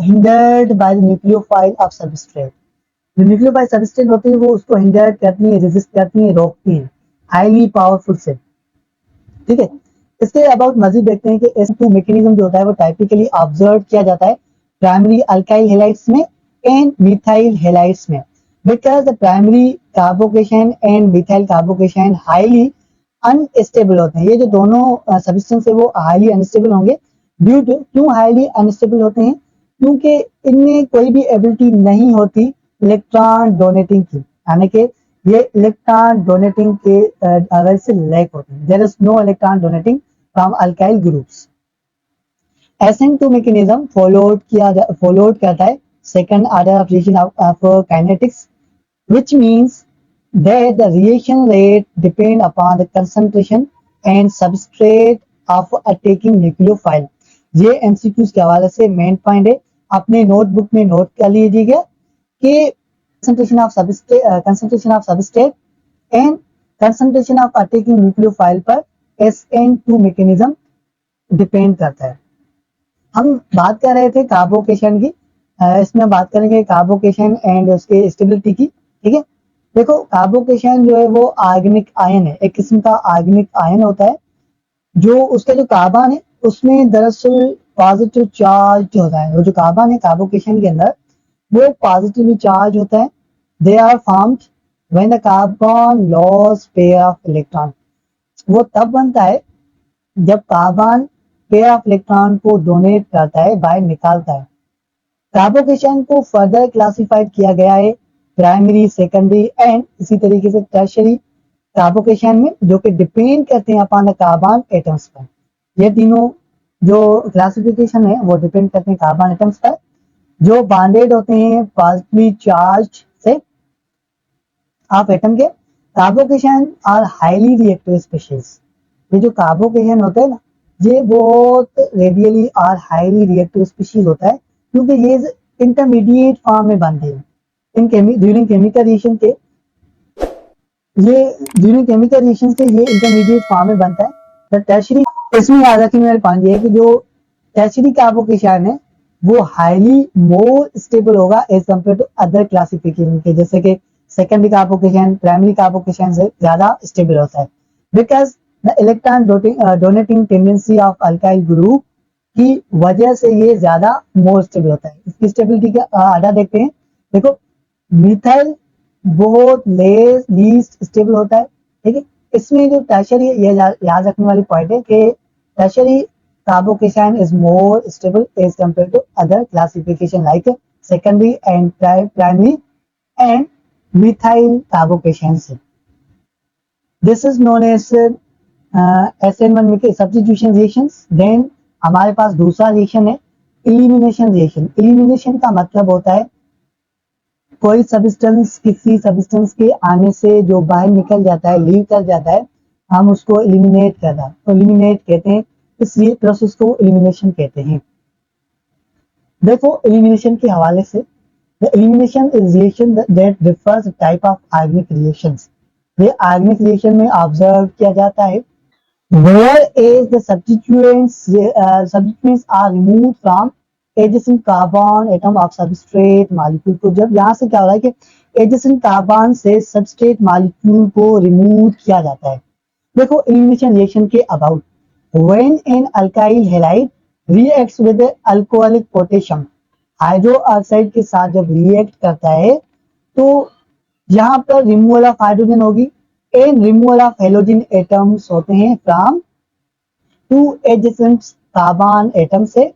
hindered by the nucleophile of substrate. जो न्यूक्लियोफाइल सबस्ट्रेट होती है वो उसको हिंडर्ड करती है, रेजिस्ट करती है, रोकती है हाईली पावरफुल से, ठीक है। इसके अबाउट मजीद देखते हैं कि SN2 मैकेनिज्म जो होता है वो टाइपिकली ऑब्जर्व किया जाता है प्राइमरी अल्काइल हैलाइड्स में एंड मिथाइल हैलाइड्स में। Because the primary carbocation and methyl carbocation highly unstable होते हैं। ये जो दोनों सब्सटेंस है वो हाईली अनस्टेबल होंगे। ड्यू टू, क्यों हाईली अनस्टेबल होते हैं? क्योंकि इनमें कोई भी एबिलिटी नहीं होती इलेक्ट्रॉन डोनेटिंग की, यानी कि ये इलेक्ट्रॉन डोनेटिंग के वजह से लैक होते हैं। There is no electron donating from alkyl groups. SN2 mechanism followed करता है second order of reaction of kinetics, which means that the reaction rate depend upon the concentration and substrate of attacking nucleophile। ये MCQs के हवाले से main point है, अपने notebook में note कर लीजिएगा कि concentration of substrate and concentration of attacking nucleophile पर SN2 मैकेनिज्म डिपेंड करता है। हम बात कर रहे थे कार्बोकेशन की, इसमें बात करेंगे कार्बोकेशन एंड उसके स्टेबिलिटी की, ठीक है। देखो कार्बोकेशन जो है वो आर्गेनिक आयन है, एक किस्म का आर्गेनिक आयन होता है। जो उसका जो कार्बन है उसमें दरअसल पॉजिटिव चार्ज होता है। वो जो कार्बन है कार्बोकेशन के अंदर वो पॉजिटिवली चार्ज होता है। They are formed when the carbon loss pair of electron. वो तब बनता है जब कार्बन पेयर ऑफ इलेक्ट्रॉन को डोनेट करता है, बाहर निकालता है। कार्बोकेशन को फर्दर क्लासिफाइड किया गया है प्राइमरी, सेकेंडरी एंड इसी तरीके से टर्शियरी कार्बोकेशन में, जो कि डिपेंड करते हैं अपॉन द कार्बन एटम्स पर। ये तीनों जो क्लासिफिकेशन है वो डिपेंड करते हैं कार्बन एटम्स पर, जो बॉन्डेड होते हैं पॉजिटिवली चार्ज से ऑफ एटम के। Carbocation are highly reactive species. ये जो कार्बोकेशन होते हैं ना ये बहुत रेडियली और हाईली रिएक्टिव स्पीशीज होता है, क्योंकि ये इंटरमीडिएट फॉर्म में बनते हैं। ड्यूरिंग केमिकल रिएक्शन के ये इंटरमीडिएट फॉर्म में बनता है। टर्शियरी, इसमें याद रखिए मेरे पास ये है कि जो टर्शियरी कार्बोकेशन है वो हाईली मोर स्टेबल होगा as compare to other classification के, जैसे कि सेकेंडरी कार्बोकेशन, प्राइमरी कार्बोकेशन से ज्यादा स्टेबल होता है, because the electron donating tendency of alkyl group की वजह से ये ज्यादा मोर स्टेबल होता है। इसकी स्टेबिलिटी का आधा देखते हैं। देखो मिथाइल बहुत लीस्ट स्टेबल होता है, ठीक है। इसमें जो टर्शियरी, ये याद रखने वाली पॉइंट है कि tertiary carbocation is more stable as compare to other classification like secondary and primary and methyl carbocation. This is known as SN1 में सब्स्टिट्यूशन रिएक्शंस। देन हमारे पास दूसरा रिएक्शन है एलिमिनेशन रिएक्शन। एलिमिनेशन का मतलब होता है कोई सब्सटेंस किसी सब्सटेंस के आने से जो बाहर निकल जाता है, लीव कर जाता है, हम उसको एलिमिनेट करना, तो एलिमिनेट कहते हैं, इस प्रोसेस को एलिमिनेशन कहते हैं। देखो एलिमिनेशन के हवाले से, the elimination is reaction that refers type of organic reactions. ये ऑर्गेनिक रिएक्शन में ऑब्जर्व किया जाता है whereas the substituents are removed from adjacent carbon atom of substrate molecule। तो जब यहाँ से क्या हो रहा है कि adjacent carbon से substrate molecule को रिमूव किया जाता है। देखो एलिमिनेशन रिएक्शन के about, when an alkyl halide reacts with alcoholic potassium, hydro oxide के साथ जब रिएक्ट करता है तो यहाँ पर रिमूवल ऑफ हाइड्रोजन होगी and removal of halogen atoms होते हैं from to adjacent carbon atom से,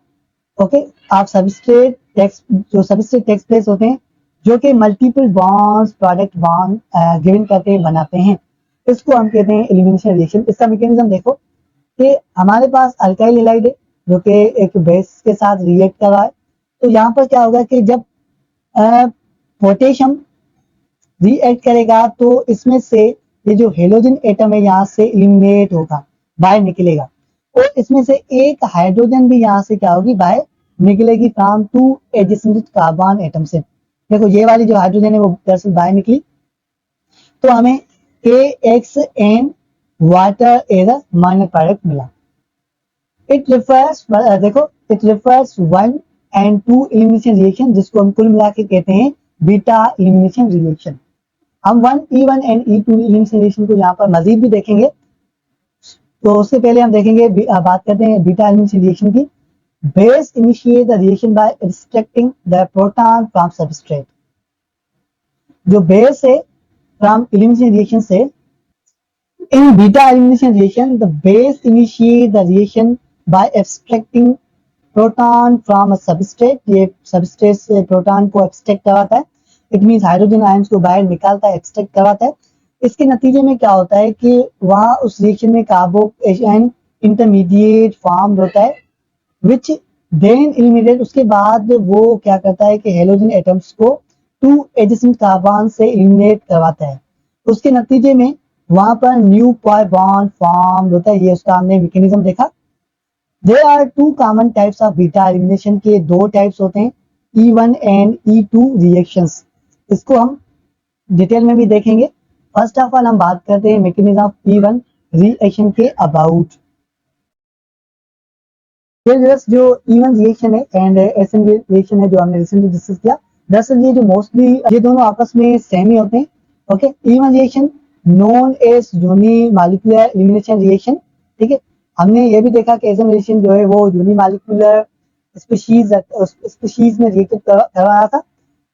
ओके। आप सबस्ट्रेट टेक्स्ट, जो सबस्ट्रेट टेक्स्ट प्लेस होते हैं जो कि multiple bonds product bond given करके बनाते हैं, इसको हम कहते हैं एलिमिनेशन रिएक्शन। इसका मैकेनिज्म देखो कि हमारे पास अल्काइल हैलाइड है जो कि एक बेस के साथ रिएक्ट कर रहा है, तो यहाँ पर क्या होगा कि जब पोटेशियम रिएक्ट करेगा तो इसमें से ये जो हेलोजन एटम है यहाँ से एलिमिनेट होगा, बाहर निकलेगा, और इसमें से एक हाइड्रोजन भी यहाँ से क्या होगी, बाहर निकलेगी from to adjacent carbon atom से। देखो ये वाली जो हाइड्रोजन है वो दरअसल बाहर निकली, तो हमें KXN water as a minor product मिला। इट रिफर्स, देखो it refers 1 and 2 elimination reaction, जिसको हम कुल मिला के कहते हैं बीटा एलिमिनेशन रिएक्शन। हम 1E1 and E2 elimination reaction को यहाँ पर मजीद भी देखेंगे, तो उससे पहले हम देखेंगे, बात करते हैं बीटा एलिमिनेशन रिएक्शन की। Base initiate the reaction by extracting the proton from substrate. जो बेस है फ्रॉम एलिमिनेशन रिएक्शन से, in beta elimination reaction the base initiate the reaction by extracting proton from a substrate. ये substrate से proton को extract करवाता है, it means hydrogen ions को बाहर निकालता है, एक्सट्रैक्ट करवाता है। इसके नतीजे में क्या होता है कि वहां उस रिएक्शन में कार्बोकेशन इंटरमीडिएट फॉर्म होता है, विच देन एलिमिनेट, उसके बाद वो क्या करता है कि हेलोजन एटम्स को टू एडजेसेंट कार्बन से एलिमिनेट करवाता है। उसके नतीजे में वहां पर न्यू बॉन्ड फॉर्म होता है, ये उसका हमने मैकेनिज्म देखा। There are two common types of beta elimination के दो टाइप्स होते हैं, E1 and E2 reactions। इसको हम डिटेल में भी देखेंगे। फर्स्ट ऑफ ऑल हम बात करते हैं मैकेनिज्म ऑफ E1 रिएक्शन के अबाउट। जो E1 रिएक्शन है एंड SN रिएक्शन है जो हमने रिसेंटली डिस्कस किया, दरअसल ये जो मोस्टली ये दोनों आपस में सेम ही होते हैं, okay. E1 reaction known as unimolecular elimination reaction, ठीक है। हमने ये भी देखा कि एसएन रिएक्शन जो है वो यूनिमॉलिक्यूलर स्पीशीज में रिएक्ट कर रहा था,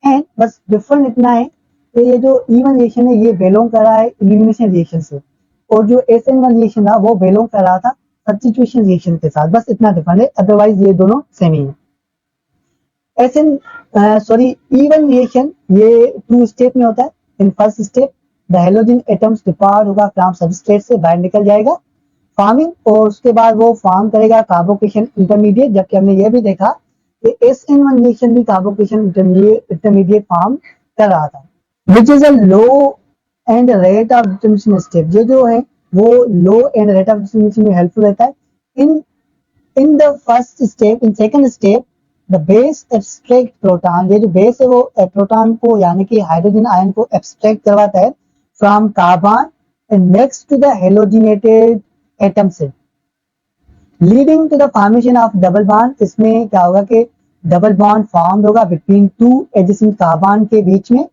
एंड बस डिफरेंट इतना है कि ये जो E1 रिएक्शन है ये बिलोंग कर रहा है एलिमिनेशन रिएक्शन से, और जो SN1 रिएक्शन था वो बिलोंग कर रहा था सब्स्टिट्यूशन रिएक्शन के साथ, बस इतना डिफरेंट है, अदरवाइज ये दोनों सेम ही है। E1 रिएक्शन ये 2 स्टेप में होता है। In first step the halogen atoms depart होगा फ्रॉम सबस्ट्रेट से, बाहर निकल जाएगा फॉर्मिंग, और उसके बाद वो फॉर्म करेगा कार्बोकेशन इंटरमीडिएट, जबकि हमने ये भी देखा कि SN1 रिएक्शन भी कार्बोकेशन इंटरमीडिएट फॉर्म कर रहा था, which is a low and rate of determination step. जो है वो लो एंड रेट ऑफ डिटरमिनेशन में हेल्पफुल रहता है। In the first step, in second step the base extract proton, ये जो बेस है वो प्रोटॉन को यानी कि हाइड्रोजन आयन को एक्सट्रैक्ट करवाता है from carbon and next to the halogenated atom से, leading to the formation of double bond. इसमें क्या होगा कि डबल बॉन्ड फॉर्म होगा बिटवीन टू एडजेसेंट कार्बन के बीच में।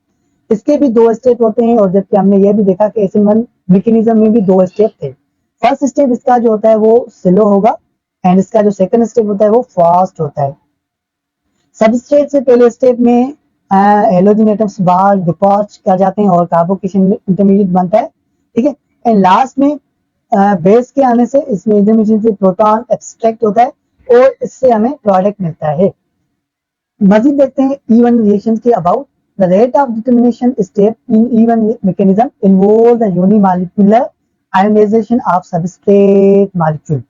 इसके भी दो स्टेप होते हैं, और जबकि हमने ये भी देखा कि SN1 मैकेनिज्म में भी दो स्टेप थे। फर्स्ट स्टेप इसका जो होता है वो स्लो होगा, एंड इसका जो सेकंड स्टेप होता है वो फास्ट होता है। सबस्ट्रेट से पहले स्टेप में हेलोजन एटम्स बाहर डिपॉज कर जाते हैं और कार्बोकेशन इंटरमीडिएट बनता है, ठीक है। एंड लास्ट में बेस के आने से इसमें इंटरमीडिएट से प्रोटॉन एक्सट्रैक्ट होता है और इससे हमें प्रोडक्ट मिलता है। मजीद देखते हैं E1 रिएक्शन के about. The rate of determination step in E1 mechanism involve the unimolecular ionisation of substrate molecule.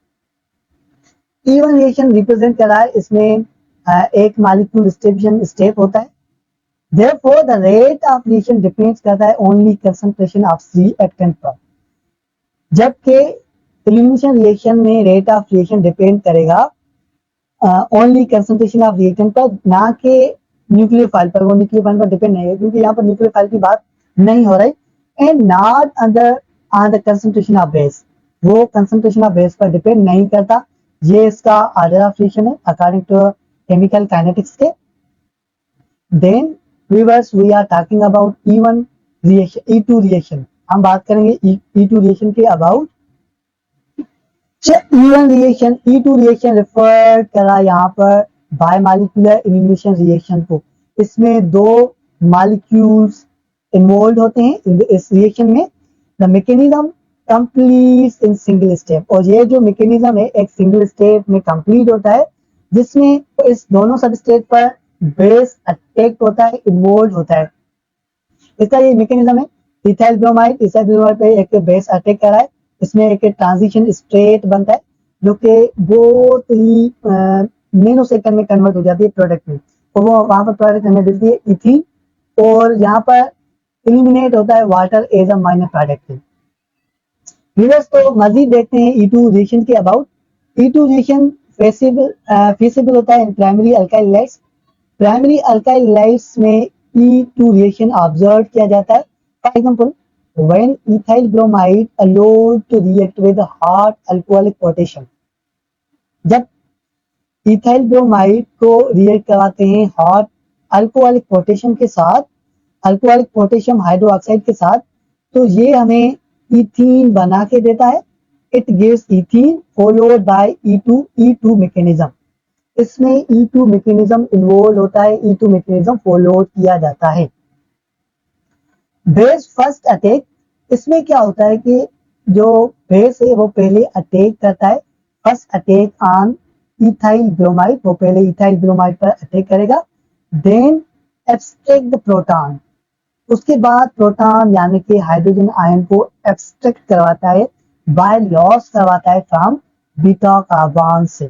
E1 reaction represent कर रहा है, इसमें एक मॉलिक्यूल डिस्ट्रीब्यूशन स्टेप होता है। Therefore, the rate of reaction depends करता है only concentration of reactant पर। जबकि एलिमिनेशन रिएक्शन में रेट ऑफ रिएक्शन डिपेंड करेगा ओनली कंसंट्रेशन ऑफ रिएक्टेंट पर, ना कि न्यूक्लियोफाइल पर। वो न्यूक्लियोफाइल पर डिपेंड नहीं है, क्योंकि यहाँ पर न्यूक्लियोफाइल की बात नहीं हो रही। And not on the concentration of base, वो कंसंट्रेशन ऑफ बेस पर डिपेंड नहीं करता। ये इसका ऑर्डर ऑफ रिएक्शन है अकॉर्डिंग टू केमिकल काइनेटिक्स के। Then viewers, we are talking about E1 reaction, E2 reaction। हम बात करेंगे E2 रिएक्शन के अबाउट। E2 रिएक्शन रेफर करा यहाँ पर बायोमॉलिक्यूलर एलिमिनेशन रिएक्शन को। इसमें दो मॉलिक्यूल्स इन्वॉल्व होते हैं इस रिएक्शन में। The mechanism complete in single step, और ये जो मैकेनिज्म है एक सिंगल स्टेप में कंप्लीट होता है, जिसमें इस दोनों सबस्ट्रेट पर बेस अटैक होता है, इन्वॉल्व होता है। इसका ये मैकेनिज्म है। इथाइल ब्रोमाइड पे एक बेस अटैक कर रहा है, इसमें एक ट्रांजिशन स्टेट बनता है जो कि बहुत ही नैनो सेकंड में कन्वर्ट हो जाती है प्रोडक्ट में, और वो वहां पर प्रोडक्ट हमें मिलती है इथीन, और यहाँ पर एलिमिनेट होता है water as a minor product. Viewers, तो मजीद देखते हैं E2 रिएक्शन के अबाउट। E2 रिएक्शन फेसिबल होता है in primary alkyl halides. Primary alkyl halides में E2 रिएक्शन ऑब्जर्व किया जाता है। For example, when ethyl bromide allowed to react with hot alcoholic potassium, जब इथाइल ब्रोमाइड को रिएक्ट कराते हैं हॉट अल्कोहलिक पोटेशियम के साथ, अल्कोहलिक पोटेशियम हाइड्रोक्साइड के साथ, तो ये हमें इथीन बना के देता है। It gives ethene followed by E2 mechanism. इसमें E2 मैकेनिज्म इन्वॉल्व होता है, E2 मैकेनिज्म फॉलो किया जाता है। बेस फर्स्ट अटैक, इसमें क्या होता है कि जो बेस है वो पहले अटैक करता है। First attack on ethyl bromide, वो पहले इथाइल ब्रोमाइड पर अटैक करेगा। देन एब्स्ट्रैक्ट द प्रोटॉन, उसके बाद प्रोटॉन यानी कि हाइड्रोजन आयन को एब्स्ट्रैक्ट करवाता है, बाय लॉस करवाता है फ्रॉम बीटा कार्बन से।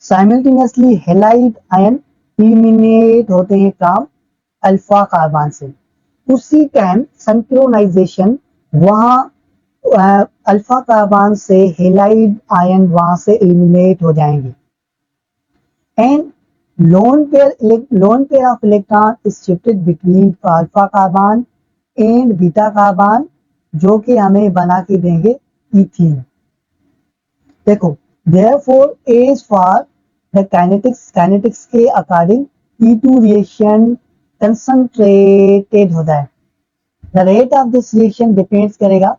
साइमल्टेनियसली हैलाइड आयन एलिमिनेट होते हैं फ्रॉम अल्फा कार्बन से। उसी टाइम सिंक्रोनाइजेशन, वहां अल्फा कार्बन से हैलाइड आयन वहां से एलिमिनेट हो जाएंगे। And loan pair of electron is shifted between alpha carbon and beta carbon, जो कि हमें बना के देंगे इथीन। देखो, therefore as for the kinetics के अकॉर्डिंग E2 रिएक्शन कंसंट्रेटेड होता है। The rate of this reaction depends करेगा,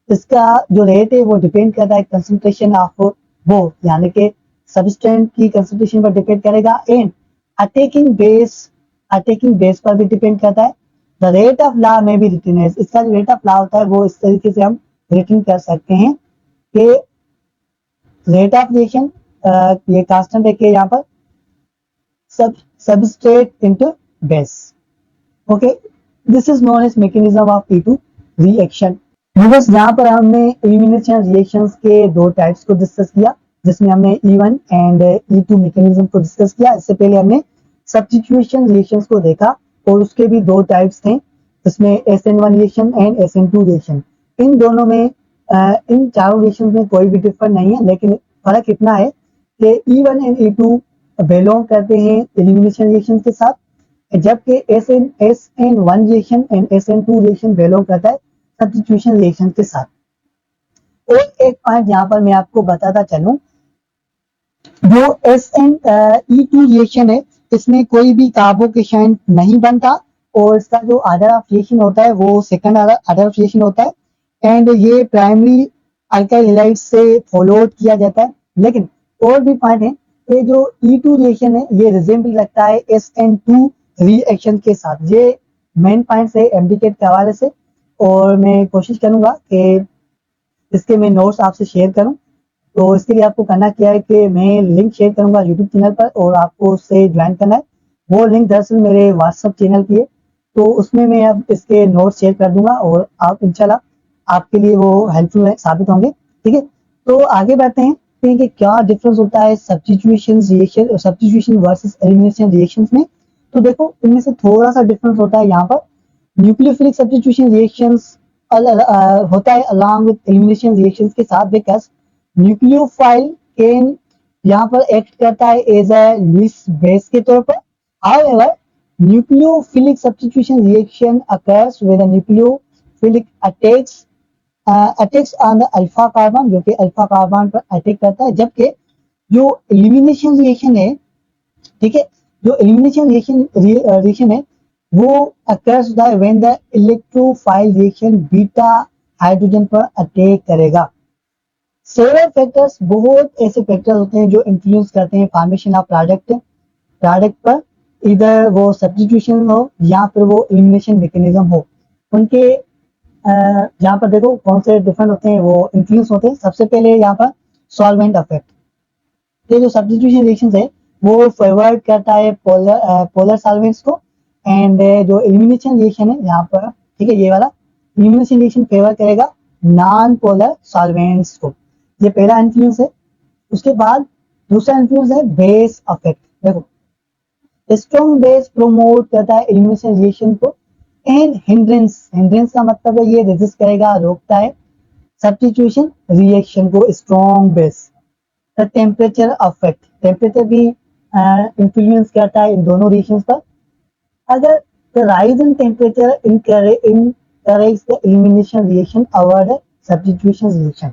इसका जो रेट है वो डिपेंड करता है कंसंट्रेशन ऑफ वो, यानी कि सबस्टेंट की कंसंट्रेशन पर डिपेंड करेगा। एंड अटैकिंग बेस पर भी डिपेंड करता है। द रेट ऑफ लॉ में भी रिटन है, इसका जो रेट ऑफ लॉ होता है वो इस तरीके से हम रिटन कर सकते हैं कि रेट ऑफ रिएक्शन ये कांस्टेंट है कि यहाँ पर substrate into base. Okay, this is known as mechanism of E2 reaction. बस यहाँ पर हमने एलिमिनेशन रिएक्शंस के दो टाइप्स को डिस्कस किया, जिसमें हमने E1 एंड E2 मैकेनिज्म को डिस्कस किया। इससे पहले हमने सब्स्टिट्यूशन रिएक्शंस को देखा, और उसके भी दो टाइप्स थे, इसमें SN1 reaction and SN2 reaction. इन दोनों में इन चारों रिएक्शन में कोई भी डिफर नहीं है, लेकिन फर्क इतना है कि E1 एंड E2 बिलोंग करते हैं एलिमिनेशन रिएक्शन के साथ, जबकि SN1 reaction and SN2 reaction belong करता है सब्स्टिट्यूशन रिएक्शन के साथ। और एक पॉइंट यहाँ पर मैं आपको बताता चलूं, जो E2 रिएक्शन है इसमें कोई भी कार्बोकेशन नहीं बनता और इसका जो ऑर्डर ऑफ रिएक्शन होता है वो सेकंड ऑर्डर ऑफ रिएक्शन होता है एंड ये प्राइमरी अल्काइल हैलाइड से फॉलोड किया जाता है। लेकिन और भी पॉइंट है, ये जो E2 रिएक्शन है ये रिजेंबल लगता है SN2 रिएक्शन के साथ। ये मेन पॉइंट है एमडीकेट के हवाले से और मैं कोशिश करूंगा कि इसके मैं नोट्स आपसे शेयर करूं। तो इसके लिए आपको करना क्या है कि मैं लिंक शेयर करूंगा यूट्यूब चैनल पर और आपको उससे ज्वाइन करना है। वो लिंक दरअसल मेरे व्हाट्सएप चैनल की है, तो उसमें मैं अब इसके नोट्स शेयर कर दूंगा और आप इंशाल्लाह आपके लिए वो हेल्पफुल साबित होंगे। ठीक है, तो आगे बढ़ते हैं कि क्या डिफरेंस होता है सब्स्टिट्यूशन रिएक्शन और सब्स्टिट्यूशन वर्सेस एलिमिनेशन रिएक्शंस में। तो देखो इनमें से थोड़ा सा डिफरेंस होता है यहाँ पर। न्यूक्लियोफिलिक सब्स्टिट्यूशन रिएक्शंस होता है अलॉन्ग विद एलिमिनेशन रिएक्शंस के साथ, बिकॉज न्यूक्लियोफाइल कैन यहाँ पर एक्ट करता है एज ए लुईस बेस के तौर पर। However nucleophilic substitution reaction occurs when the nucleophilic attacks on the alpha carbon, जो कि अल्फा कार्बन पर अटैक करता है, जबकि जो एलिमिनेशन रिएक्शन है, ठीक है, जो एलिमिनेशन रिएक्शन है वो अकर्स होता है when the electrophile reaction beta hydrogen पर अटैक करेगा। सेवरल फैक्टर्स, बहुत ऐसे फैक्टर्स होते हैं जो इन्फ्लुएंस करते हैं फॉर्मेशन ऑफ प्रोडक्ट पर, इधर वो सब्स्टिट्यूशन हो या फिर वो एलिमिनेशन मैकेनिज्म हो। उनके यहाँ पर देखो कौन से डिफरेंट होते हैं, वो इन्फ्लुएंस होते हैं। सबसे पहले यहाँ पर सॉल्वेंट इफेक्ट, ये जो सब्स्टिट्यूशन रिएक्शंस है वो फेवर्ड करता है पोलर सॉल्वेंट्स को एंड जो एलिमिनेशन रिएक्शन है यहाँ पर, ठीक है, ये वाला एलिमिनेशन रिएक्शन फेवर करेगा नॉन पोलर सॉल्वेंट्स को। ये पहला इन्फ्लुएंस है। उसके बाद दूसरा इन्फ्लुएंस है बेस इफेक्ट। देखो स्ट्रॉन्ग बेस प्रोमोट करता है एलिमिनेशन रिएक्शन को एंड हिंड्रेंस का मतलब है ये रेजिस्ट करेगा, रोकता है सब्स्टिट्यूशन रिएक्शन को strong base. The temperature affect, temperature भी इन्फ्लुएंस करता है इन दोनों रिएक्शंस पर। अगर the rise in temperature encourage the elimination reaction avoid substitution reaction.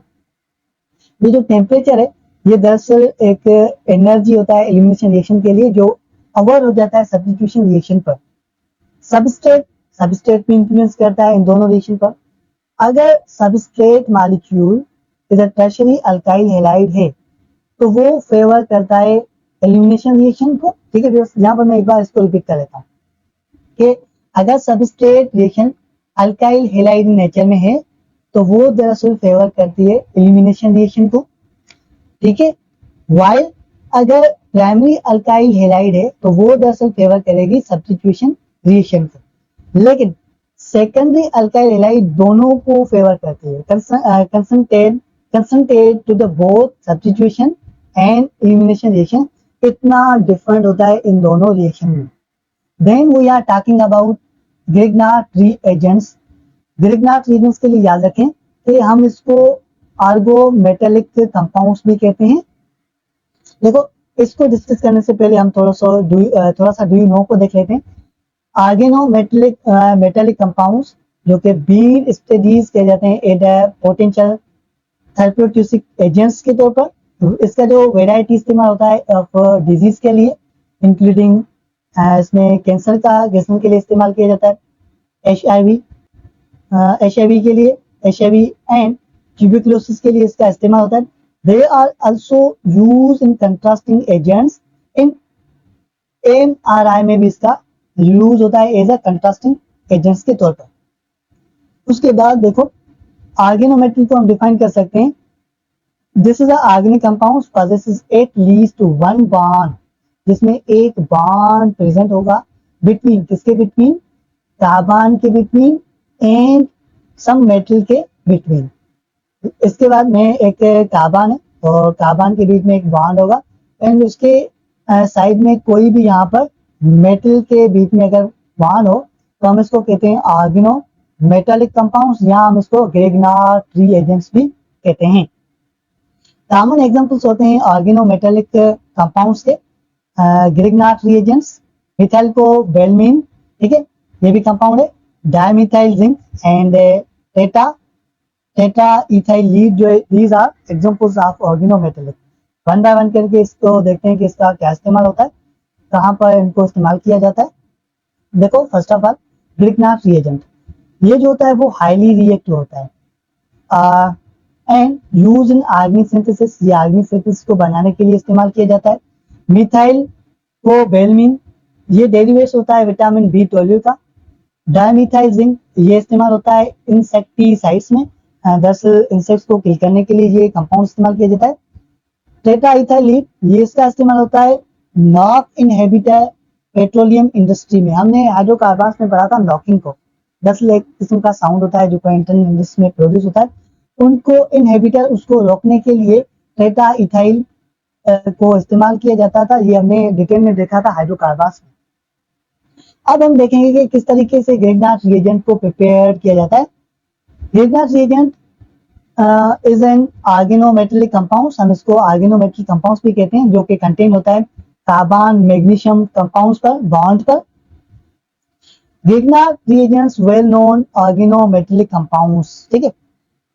ये जो टेम्परेचर है ये दरअसल एक एनर्जी होता है एलिमिनेशन रिएक्शन के लिए जो अवॉइड हो जाता है सब्स्टिट्यूशन रिएक्शन पर। सबस्ट्रेट भी इन्फ्लुएंस करता है इन दोनों रिएक्शन पर। अगर substrate molecule is a tertiary alkyl halide है तो वो फेवर करता है एलिमिनेशन रिएक्शन को। ठीक है, यहाँ पर मैं एक बार इसको रिपीट कर लेता हूँ कि अगर substrate reaction alkyl halide nature में है तो वो दरअसल फेवर करती है एलिमिनेशन रिएक्शन को। ठीक है, वाइल अगर प्राइमरी अल्काइल हैलाइड है तो वो दरअसल फेवर करेगी सब्स्टिट्यूशन रिएक्शन को। लेकिन सेकेंडरी अल्काइल हैलाइड दोनों को फेवर करती है। Concentrate to the both substitution and elimination reaction, इतना डिफरेंट होता है इन दोनों रिएक्शन में। Then we are talking about Grignard reagents. Grignard reagents के लिए याद रखें कि हम इसको आर्गोमेटेलिक कंपाउंड्स भी कहते हैं। देखो इसको डिस्कस करने से पहले हम थोड़ा सा डू यू नो को देख लेते हैं। मेटेलिक कंपाउंड्स जो कि बीड स्टडीज किए जाते हैं एट पोटेंशियल थेरेप्यूटिक एजेंट्स के तौर पर। इसका जो वेराइटी इस्तेमाल होता है ऑफ डिजीज के लिए, इंक्लूडिंग इसमें कैंसर के लिए इस्तेमाल किया जाता है, HIV के लिए, HIV एंड ट्यूबरकुलोसिस के लिए इसका इस्तेमाल होता है। They are also use in contrasting agents. In MRI में भी इसका यूज होता है एज अ कंट्रास्टिंग एजेंट्स के तौर पर। उसके बाद देखो ऑर्गेनोमेट्री को हम डिफाइन कर सकते हैं। This is organic compound possesses at least one bond, जिसमें एक बॉन्ड प्रेजेंट होगा बिटवीन, किसके बिटवीन, कार्बन के बिटवीन एंड सम मेटल के बिटवीन। इसके बाद में एक कार्बन है और कार्बन के बीच में एक बॉन्ड होगा एंड उसके साइड में कोई भी यहाँ पर मेटल के बीच में अगर बॉन्ड हो तो हम इसको कहते हैं ऑर्गेनो मेटालिक कंपाउंड्स, या हम इसको ग्रिग्नार्ड रिएजेंट्स भी कहते हैं। कॉमन एग्जांपल्स होते हैं ऑर्गेनो मेटालिक कंपाउंड्स के Grignard reagents, methylcobalamin, ठीक है, ये भी कंपाउंड है, dimethyl zinc and tetraethyl lead, जो these are examples of organometallic. One by one करके इसको देखते हैं कि इसका क्या इस्तेमाल होता है। कहाँ पर इनको इस्तेमाल किया जाता है? देखो, first of all Grignard reagent, ये जो होता है वो हाईली रिएक्टिव होता है and use in organic synthesis, ये आर्गेनिक सिंथेसिस को बनाने के लिए इस्तेमाल किया जाता है। मिथाइल कोबेलमिन, ये डेरिवेट होता है विटामिन B12 का। डायमिथाइल जिंक, ये इस्तेमाल होता है इंसेक्टिसाइड्स में, दरअसल इंसेक्ट्स को किल करने के लिए ये कंपाउंड इस्तेमाल किया जाता है। टेट्राइथाइलिन, ये इसका इस्तेमाल होता है नॉक इनहिबिटर पेट्रोलियम इंडस्ट्री में। हमने हाइड्रोकार्बन्स में पढ़ा था नॉकिंग को, दरअसल एक किस्म का साउंड होता है जो इंटरनल इंडस्ट्री में प्रोड्यूस होता है, उनको इनहिबिटर, उसको रोकने के लिए टेट्राइथाइल को इस्तेमाल किया जाता था। ये हमने डिटेल में देखा था हाइड्रोकार्बन्स में। अब हम देखेंगे कि किस तरीके से ग्रिग्नार्ड रिएजेंट को प्रिपेयर किया जाता है। Grignard reagent is an organometallic compound, हम इसको आर्गेनोमेटेलिक कंपाउंड्स भी कहते हैं, जो कि कंटेन होता है कार्बन मैग्नीशियम कंपाउंड्स पर, बॉन्ड पर। Grignard reagents well known organometallic compounds, ठीक है।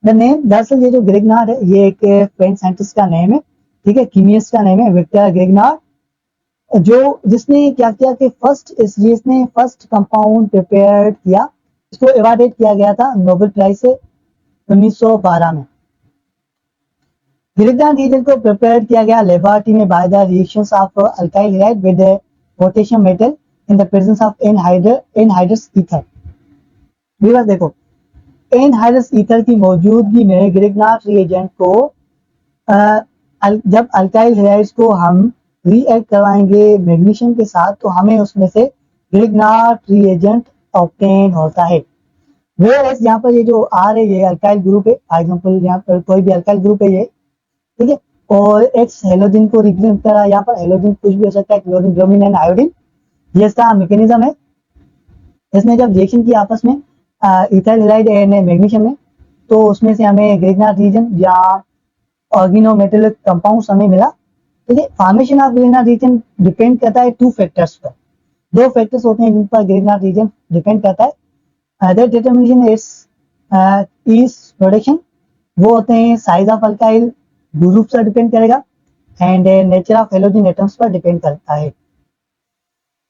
द नेम, दरअसल ये जो ग्रिग्नार्ड है ये एक फ्रेंच साइंटिस्ट का नेम है, ठीक है, कीमिस्ट का नेम है विक्टर ग्रिग्नार्ड, जो जिसने क्या किया कि जिसने फर्स्ट कंपाउंड प्रिपेयर किया, इसको एवार्डेड किया गया था नोबेल प्राइज से 1912 में। ग्रिग्नार्ड रिएजेंट को प्रिपेयर किया गया लेबोरेटरी में by the reactions of alkyl halide with potassium metal in the presence of anhydrous ether. Viewers देखो, एनहाइड्रस ईथर की मौजूदगी में ग्रिग्नार्ड रिएजेंट को जब अल्काइल हैलाइड्स को हम रिएक्ट करवाएंगे मैग्नीशियम के साथ, तो हमें उसमें से ग्रिग्नार्ड रिएजेंट ऑब्टेन होता है। वेयरएज यहाँ पर ये जो आर है ये अल्काइल ग्रुप है, फॉर एग्जांपल यहाँ पर कोई भी अल्काइल ग्रुप है ये, ठीक है, और एक्स हेलोजन को रिप्रेजेंट कर रहा है। यहाँ पर हेलोजन कुछ भी हो सकता है, क्लोरीन, ब्रोमीन एंड आयोडीन। ये इसका मैकेनिज्म है। इसमें जब रिएक्शन की आपस में इथाइल हैलाइड एंड मैग्नीशियम में, तो उसमें से हमें ग्रिग्नार्ड रिएजेंट या ऑर्गेनोमेटेलिक कंपाउंड्स हमें मिला, ठीक है। Formation of Grignard reagent depend करता है टू फैक्टर्स पर, दो फैक्टर्स होते हैं जिन पर ग्रिग्नार्ड रिएजेंट डिपेंड करता है। दैट डिटरमिनेशन इज प्रोडक्शन, वो होते हैं साइज ऑफ अल्काइल ग्रुप पर डिपेंड करेगा and nature of halogen atoms पर डिपेंड करता है।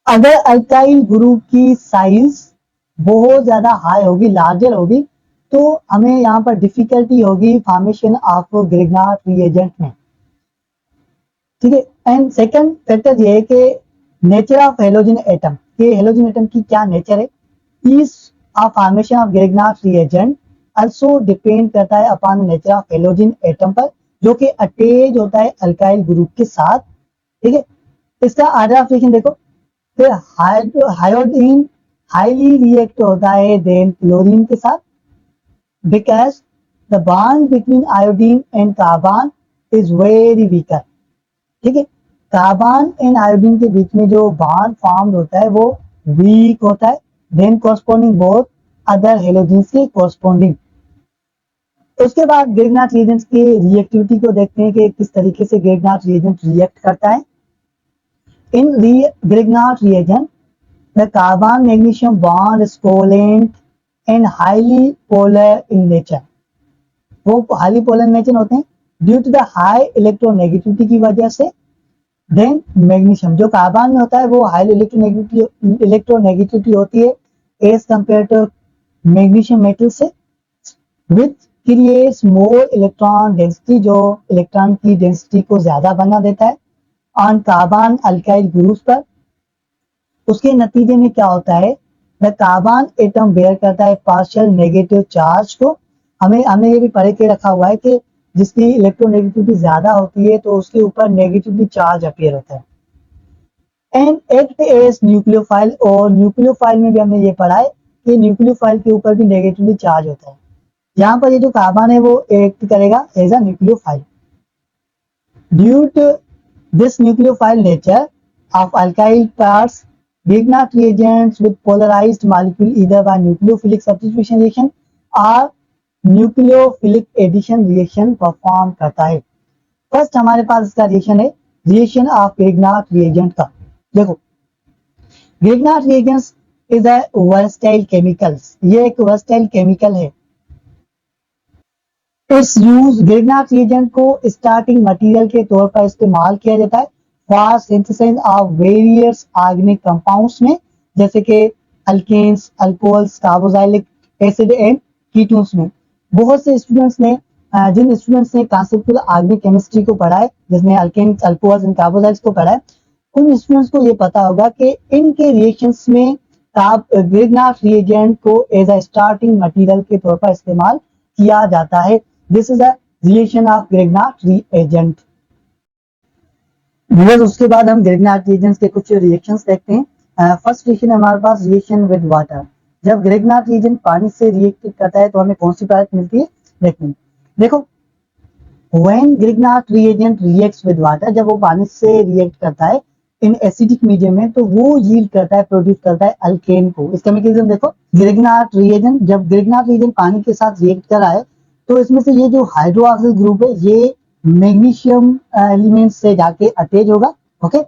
अगर अल्काइल ग्रुप की साइज बहुत ज्यादा हाई होगी, लार्जर होगी, तो हमें यहाँ पर डिफिकल्टी होगी फॉर्मेशन ऑफ ग्रिग्नार्ड रिएजेंट में, ठीक है। एंड सेकंड फैक्टर ये है कि नेचर ऑफ हेलोजन एटम, के हेलोजन एटम की क्या नेचर है, is of formation of Grignard reagent also depend करता है upon nature of halogen atom पर, जो कि अटैच होता है अल्काइल ग्रुप के साथ, ठीक है। इसका ऑर्डर ऑफ रिएक्शन देखो, फिर हाइड्रोजन हाईली रिएक्ट होता है देन क्लोरीन के साथ, because the bond between iodine and carbon is very weaker, ठीक है। कार्बन एंड आयोडीन के बीच में जो बॉन्ड फॉर्म होता है वो वीक होता है, then corresponding both other halogens के कोरस्पोंडिंग। उसके बाद ग्रिग्नार्ड रिएजेंट्स की रिएक्टिविटी को देखते हैं कि किस तरीके से ग्रिग्नार्ड रिएजेंट रिएक्ट करता है। In Grignard reagent the carbon magnesium bond is covalent and highly polar in nature, वो हाईली पोलर नेचर होते हैं due to the high electronegativity की वजह से। देन मैग्नीशियम जो कार्बन में होता है वो हाई इलेक्ट्रोनेगेटिविटी होती है as compare to magnesium metal से, which creates more electron density, जो इलेक्ट्रॉन की डेंसिटी को ज्यादा बना देता है ऑन कार्बन अल्काइल ग्रुप्स पर। उसके नतीजे में क्या होता है, द कार्बन एटम बेयर करता है पार्शियल नेगेटिव चार्ज को। हमने ये भी पढ़ के रखा हुआ है कि जिसकी इलेक्ट्रोनेगेटिविटी ज्यादा होती है तो उसके ऊपर नेगेटिविटी चार्ज अपीयर होता है एंड एक्ट एज न्यूक्लियोफाइल, और न्यूक्लियोफाइल में भी हमने ये पढ़ा है कि न्यूक्लियोफाइल के ऊपर भी नेगेटिविटी चार्ज होता है। यहाँ पर ये जो कार्बन है वो एक्ट करेगा as a nucleophile. Due to this nucleophile nature of alkyl parts, Grignard reagents with polarised molecule either by nucleophilic substitution reaction और न्यूक्लियोफिलिक एडिशन रिएक्शन परफॉर्म करता है। फर्स्ट हमारे पास इसका रिएक्शन है रिएक्शन ऑफ ग्रिग्नार्ड रिएजेंट का। देखो, Grignard reagents is a versatile chemicals, ये एक वर्सटाइल केमिकल है। इस यूज ग्रिग्नार्ड रिएजेंट को स्टार्टिंग मटेरियल के तौर पर इस्तेमाल किया जाता है for synthesis of various organic compounds में, जैसे कि alkanes, alcohols, carboxylic acid and ketones में। बहुत से स्टूडेंट्स ने जिन स्टूडेंट्स ने कंसेप्चुअल ऑर्गेनिक केमिस्ट्री को पढ़ा है, जिसमें अल्केन्स, अल्कोहल्स एंड कार्बोक्सिल्स को पढ़ा है, उन स्टूडेंट्स को ये पता होगा कि इनके रिएक्शंस में ग्रिग्नार्ड रिएजेंट को एज अ स्टार्टिंग मटेरियल के तौर पर इस्तेमाल किया जाता है। This is a reaction of Grignard reagent. उसके बाद हम ग्रिग्नार्ड रिएजेंट्स के कुछ रिएक्शंस देखते हैं। फर्स्ट रिएक्शन है हमारे पास रिएक्शन विद वाटर। जब ग्रिग्नार्ड रिएजेंट पानी से रिएक्ट करता है तो हमें कौन सी प्रोडक्ट मिलती है, देखो when Grignard reagent reacts with water, जब वो पानी से रिएक्ट करता है इन एसिडिक मीडियम में, तो वो यील्ड करता है, प्रोड्यूस करता है अल्केन को। इसका मैकेनिज्म देखो, ग्रिग्नार्ड रिएजेंट, जब ग्रिग्नार्ड रिएजेंट पानी के साथ रिएक्ट कर रहा है तो इसमें से ये जो हाइड्रोक्सिल ग्रुप है ये मैग्नीशियम एलिमेंट से जाके अटैच होगा, ओके।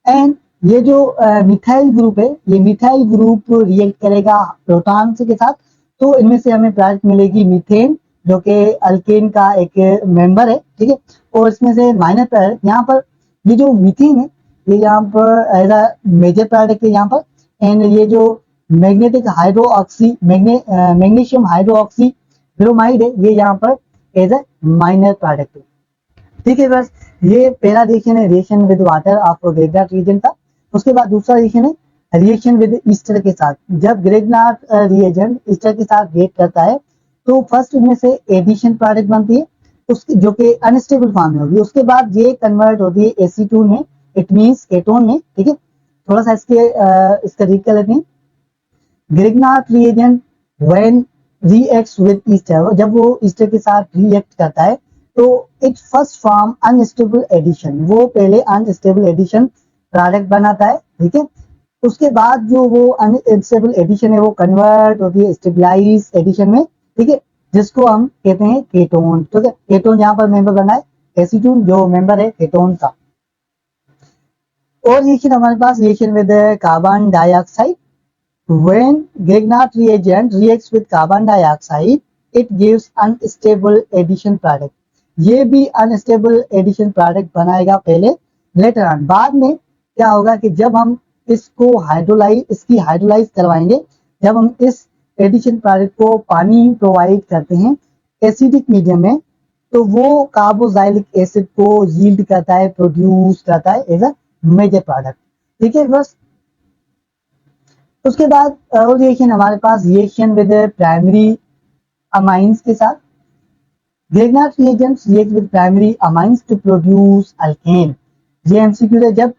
एंड ये जो मिथाइल ग्रुप है, ये मिथाइल ग्रुप रिएक्ट करेगा प्रोटॉन के साथ, तो इनमें से हमें प्रोडक्ट मिलेगी मीथेन, जो कि अल्केन का एक मेंबर है, ठीक है। और इसमें से माइनर प्रोडक्ट यहाँ पर ये जो मीथेन है ये यहाँ पर एज अ मेजर प्रोडक्ट है यहाँ पर। एंड ये जो magnetic hydroxy magnesium hydroxy bromide है ये यहाँ पर एज अ माइनर प्रोडक्ट है, ठीक है। बस ये पहला रिएक्शन है reaction with water of Grignard reagent का। उसके बाद दूसरा रिएक्शन है रिएक्शन विद ईस्टर के साथ। जब ग्रिग्नार्ड रिएजेंट ईस्टर के साथ रिएक्ट करता है तो फर्स्ट इनमें से एडिशन प्रोडक्ट बनती है, उसकी जो कि अनस्टेबल फॉर्म में होगी। उसके बाद ये कन्वर्ट होती है एसीटोन में, इट मींस केटोन में, ठीक है। थोड़ा सा इसका रीड कर लेते हैं। Grignard reagent when reacts with ester, जब वो ईस्टर के साथ रिएक्ट करता है तो it first form unstable addition, वो पहले अनस्टेबल एडिशन प्रोडक्ट बनाता है, ठीक है। उसके बाद जो वो अनस्टेबल एडिशन है वो कन्वर्ट होती है स्टेबलाइज एडिशन में, ठीक है, जिसको हम कहते हैं केटोन, ठीक है। केटोन यहाँ पर मेंबर बना है, एसीटोन जो मेंबर है केटोन का। और रिएक्शन हमारे पास reaction with carbon dioxide. When Grignard reagent reacts with carbon dioxide, it gives unstable addition product. ये भी unstable addition product बनाएगा पहले, later on। बाद में क्या होगा कि जब हम इसकी हाइड्रोलाइज करवाएंगे, जब हम इस एडिशन प्रोडक्ट को पानी प्रोवाइड करते हैं एसिडिक मीडियम में, तो वो कार्बोक्सिलिक एसिड को यील्ड करता है, प्रोड्यूस करता है एज अ मेजर प्रोडक्ट, ठीक है। बस उसके बाद और रिएक्शन हमारे पास रिएक्शन विद प्राइमरी अमाइंस के साथ। Grignard reagents react with primary amines to produce alkane. ये एमसीक्यू है, जब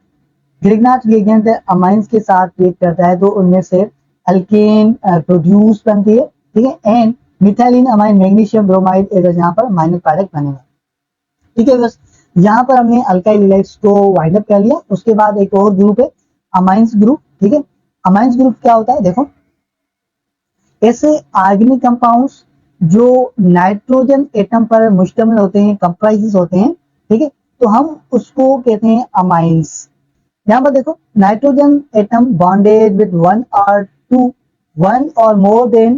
ग्रिग्नार्ड रिएजेंट अमाइंस के साथ रिएक्ट करता है तो उनमें से अल्केन प्रोड्यूस बनती है, ठीक है। And methylene amine magnesium bromide यहाँ पर माइनर प्रोडक्ट बनेगा, ठीक है। बस यहाँ पर हमने अल्काइल हैलाइड्स को वाइंड अप कर लिया। उसके बाद एक और ग्रुप है अमाइंस ग्रुप, ठीक है। अमाइंस ग्रुप क्या होता है, देखो ऐसे ऑर्गेनिक कंपाउंड्स जो नाइट्रोजन एटम पर मुश्तमिल होते हैं, कंप्राइजेस होते हैं, ठीक है, तो हम उसको कहते हैं अमाइंस। यहाँ पर देखो nitrogen atom bonded with one और मोर देन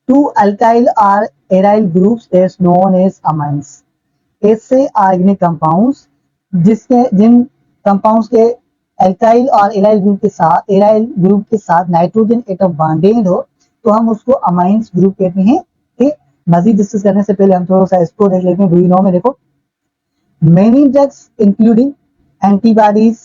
टू अल्काइल और aryl groups is known as amines. ऐसे ऑर्गेनिक कंपाउंड्स जिन कंपाउंड्स के एल्काइल और एराइल ग्रुप के साथ नाइट्रोजन एटम बॉन्डेड हो तो हम उसको अमाइंस ग्रुप कहते हैं, ठीक। मजीद डिस्कस करने से पहले हम थोड़ा सा इसको देख लेते हैं। डू यू नो में देखो many drugs including antibodies,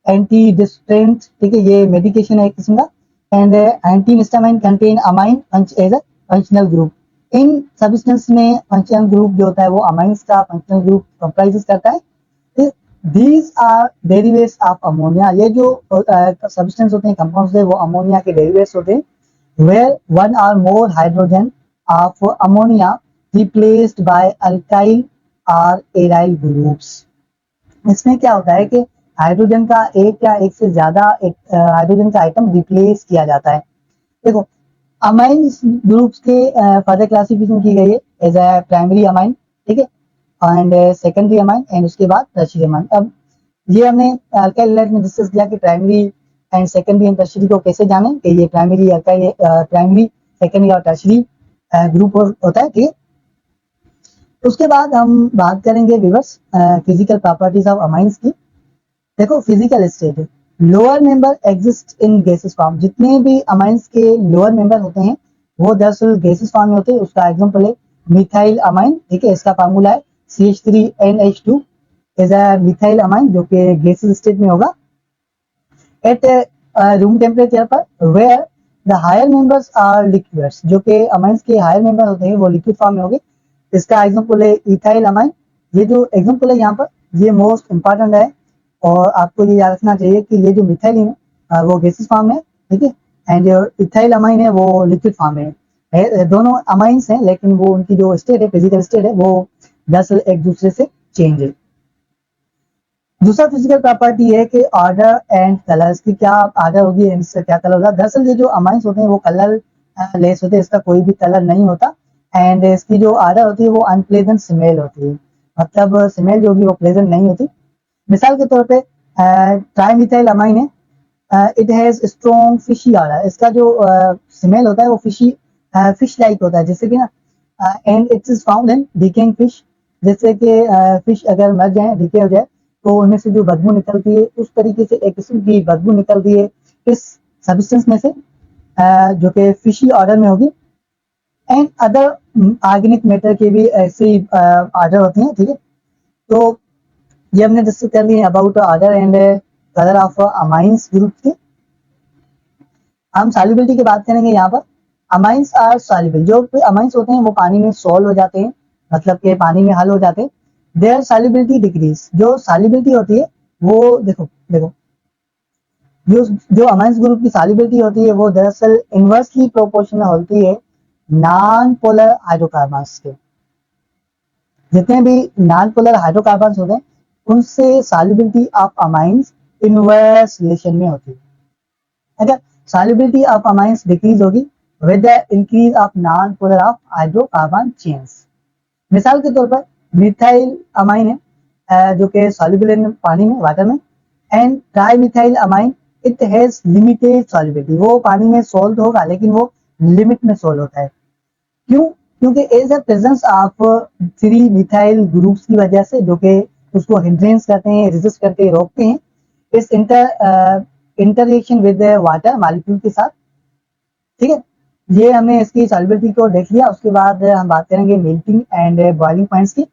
anti डिस्ट्रेंट, ठीक है, ये मेडिकेशन है एक किस्म का, and antihistamine contain amine as a functional group. इन सब्सटेंस में फंक्शनल ग्रुप जो होता है वो अमाइंस का फंक्शनल ग्रुप कंप्राइजेस करता है। These are derivatives of ammonia। ये जो सब्सटेंस होते हैं, कंपाउंड्स है, वो अमोनिया के डेरिवेट्स होते हैं। Where one or more hydrogen of ammonia replaced by alkyl or aryl groups। इसमें क्या होता है कि हाइड्रोजन का एक या एक से ज्यादा हाइड्रोजन का आइटम रिप्लेस किया जाता है। देखो अमाइन ग्रुप्स के फर्दर क्लासिफिकेशन की गई है एज अ प्राइमरी अमाइन, ठीक है, एंड सेकेंडरी अमाइन एंड उसके बाद टर्शियरी अमाइन। अब ये हमने अल्काइल हैलाइड में डिस्कस किया कि primary and secondary and tertiary को कैसे जाने कि ये प्राइमरी सेकेंडरी और टर्शियरी ग्रुप होता है, ठीक है। उसके बाद हम बात करेंगे viewers physical properties of amines की। देखो physical state, lower member exist in gases form, जितने भी अमाइंस के लोअर मेंबर होते हैं वो दरअसल गैसेस फॉर्म में होते हैं। उसका एग्जांपल है मिथाइल अमाइन, ठीक है, इसका फार्मूला है CH3NH2 is a methyl amine जो कि गैसेस स्टेट में होगा एट रूम टेम्परेचर पर, where the higher members are liquids, जो कि अमाइंस के हायर मेंबर होते हैं वो लिक्विड फॉर्म में होंगे। इसका एग्जांपल है इथाइल अमाइन। ये जो एग्जांपल है यहाँ पर ये मोस्ट इंपॉर्टेंट है और आपको ये याद रखना चाहिए कि ये जो मिथाइल है वो गैसेस फॉर्म में है, ठीक है, एंड जो इथाइल अमाइन है वो लिक्विड फॉर्म में है। दोनों अमाइंस हैं लेकिन वो उनकी जो स्टेट है, फिजिकल स्टेट है, वो दरअसल एक दूसरे से चेंज है। दूसरा फिजिकल प्रॉपर्टी है कि ऑर्डर एंड कलर, इसकी क्या ऑर्डर होगी, इसका क्या कलर होगा। दरअसल ये जो अमाइंस होते हैं वो कलर लेस होते हैं, इसका कोई भी कलर नहीं होता एंड इसकी जो ऑर्डर होती है वो अनप्लेजेंट स्मेल होती है, मतलब स्मेल जो होगी वो प्लेजेंट नहीं होती। मिसाल के तौर पे ट्राइमिथाइल अमाइन है, it has strong fishy order, इसका जो स्मेल होता है वो फिश लाइक होता है, जैसे कि ना and it is found in decaying fish, जैसे कि फिश अगर मर जाए, डिके हो जाए, तो उनमें से जो बदबू निकलती है उस तरीके से एक किस्म की बदबू निकलती है इस सब्सटेंस में से जो कि फिशी ऑर्डर में होगी। एंड अदर ऑर्गेनिक मैटर के भी ऐसे ऑर्डर होते हैं, ठीक है। तो ये हमने डिस्कस कर लिया about order and colour of amines group के। हम सॉल्युबिलिटी की बात करेंगे यहाँ पर। अमाइंस आर सॉल्युबल, जो अमाइंस होते हैं वो पानी में सॉल्व हो जाते हैं, मतलब कि पानी में हल हो जाते हैं। देयर सॉल्युबिलिटी डिक्रीज, जो सॉल्युबिलिटी होती है वो देखो देखो जो जो अमाइंस ग्रुप की सॉल्युबिलिटी होती है वो दरअसल इनवर्सली प्रोपोर्शनल होती है नॉन पोलर हाइड्रोकार्बन्स के। जितने भी नॉन पोलर हाइड्रोकार्बन्स होते हैं उनसे solubility of amines inverse relation में होती है। अगर solubility of amines decrease होगी with the increase of non-polar of hydrocarbon chains। मिसाल के तौर पर मिथाइल अमाइन है जो कि soluble in पानी में, वाटर में, and trimethyl amine it has limited solubility, वो पानी में सोल्व होगा लेकिन वो लिमिट में सोल्व होता है। क्यों? क्योंकि as a presence of 3 methyl groups की वजह से, जो कि उसको हिंड्रेंस करते हैं, रेजिस्ट करते हैं, रोकते हैं इस इंटररिएक्शन विद वाटर मॉलिक्यूल के साथ, ठीक है। ये हमने इसकी सॉल्युबिलिटी को देख लिया। उसके बाद हम बात करेंगे मेल्टिंग एंड बॉइलिंग पॉइंट्स की।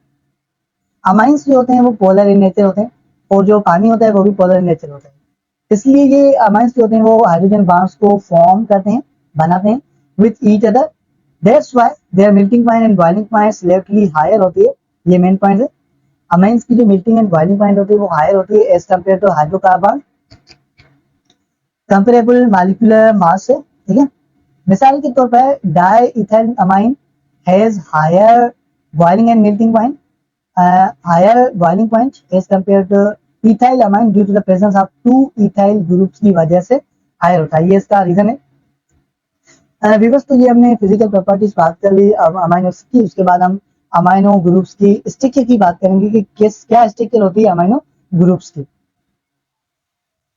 अमाइंस जो होते हैं वो पोलर इन नेचर होते हैं और जो पानी होता है वो भी पोलर इन नेचर होता है, इसलिए ये अमाइंस जो होते हैं वो हाइड्रोजन बॉन्ड्स को फॉर्म करते हैं, बनाते हैं with each other. That's why their melting point and boiling points relatively higher होती है। ये मेन पॉइंट है, अमाइंस की जो मेल्टिंग एंड बॉइलिंग पॉइंट होती है वो हायर होती है as compare to hydrocarbon comparable molecular mass है, ठीक है। मिसाल के तौर पर di ethyl amine has higher boiling and melting point, higher boiling point as compare to ethyl amine due to the presence of 2 ethyl groups की वजह से हायर होता है, ये इसका रीजन है। विवश तो ये हमने फिजिकल प्रॉपर्टीज बात कर ली अब अमाइनो की। उसके बाद हम अमाइनो ग्रुप्स की स्ट्रक्चर की बात करेंगे कि किस क्या स्ट्रक्चर होती है अमाइनो ग्रुप्स की।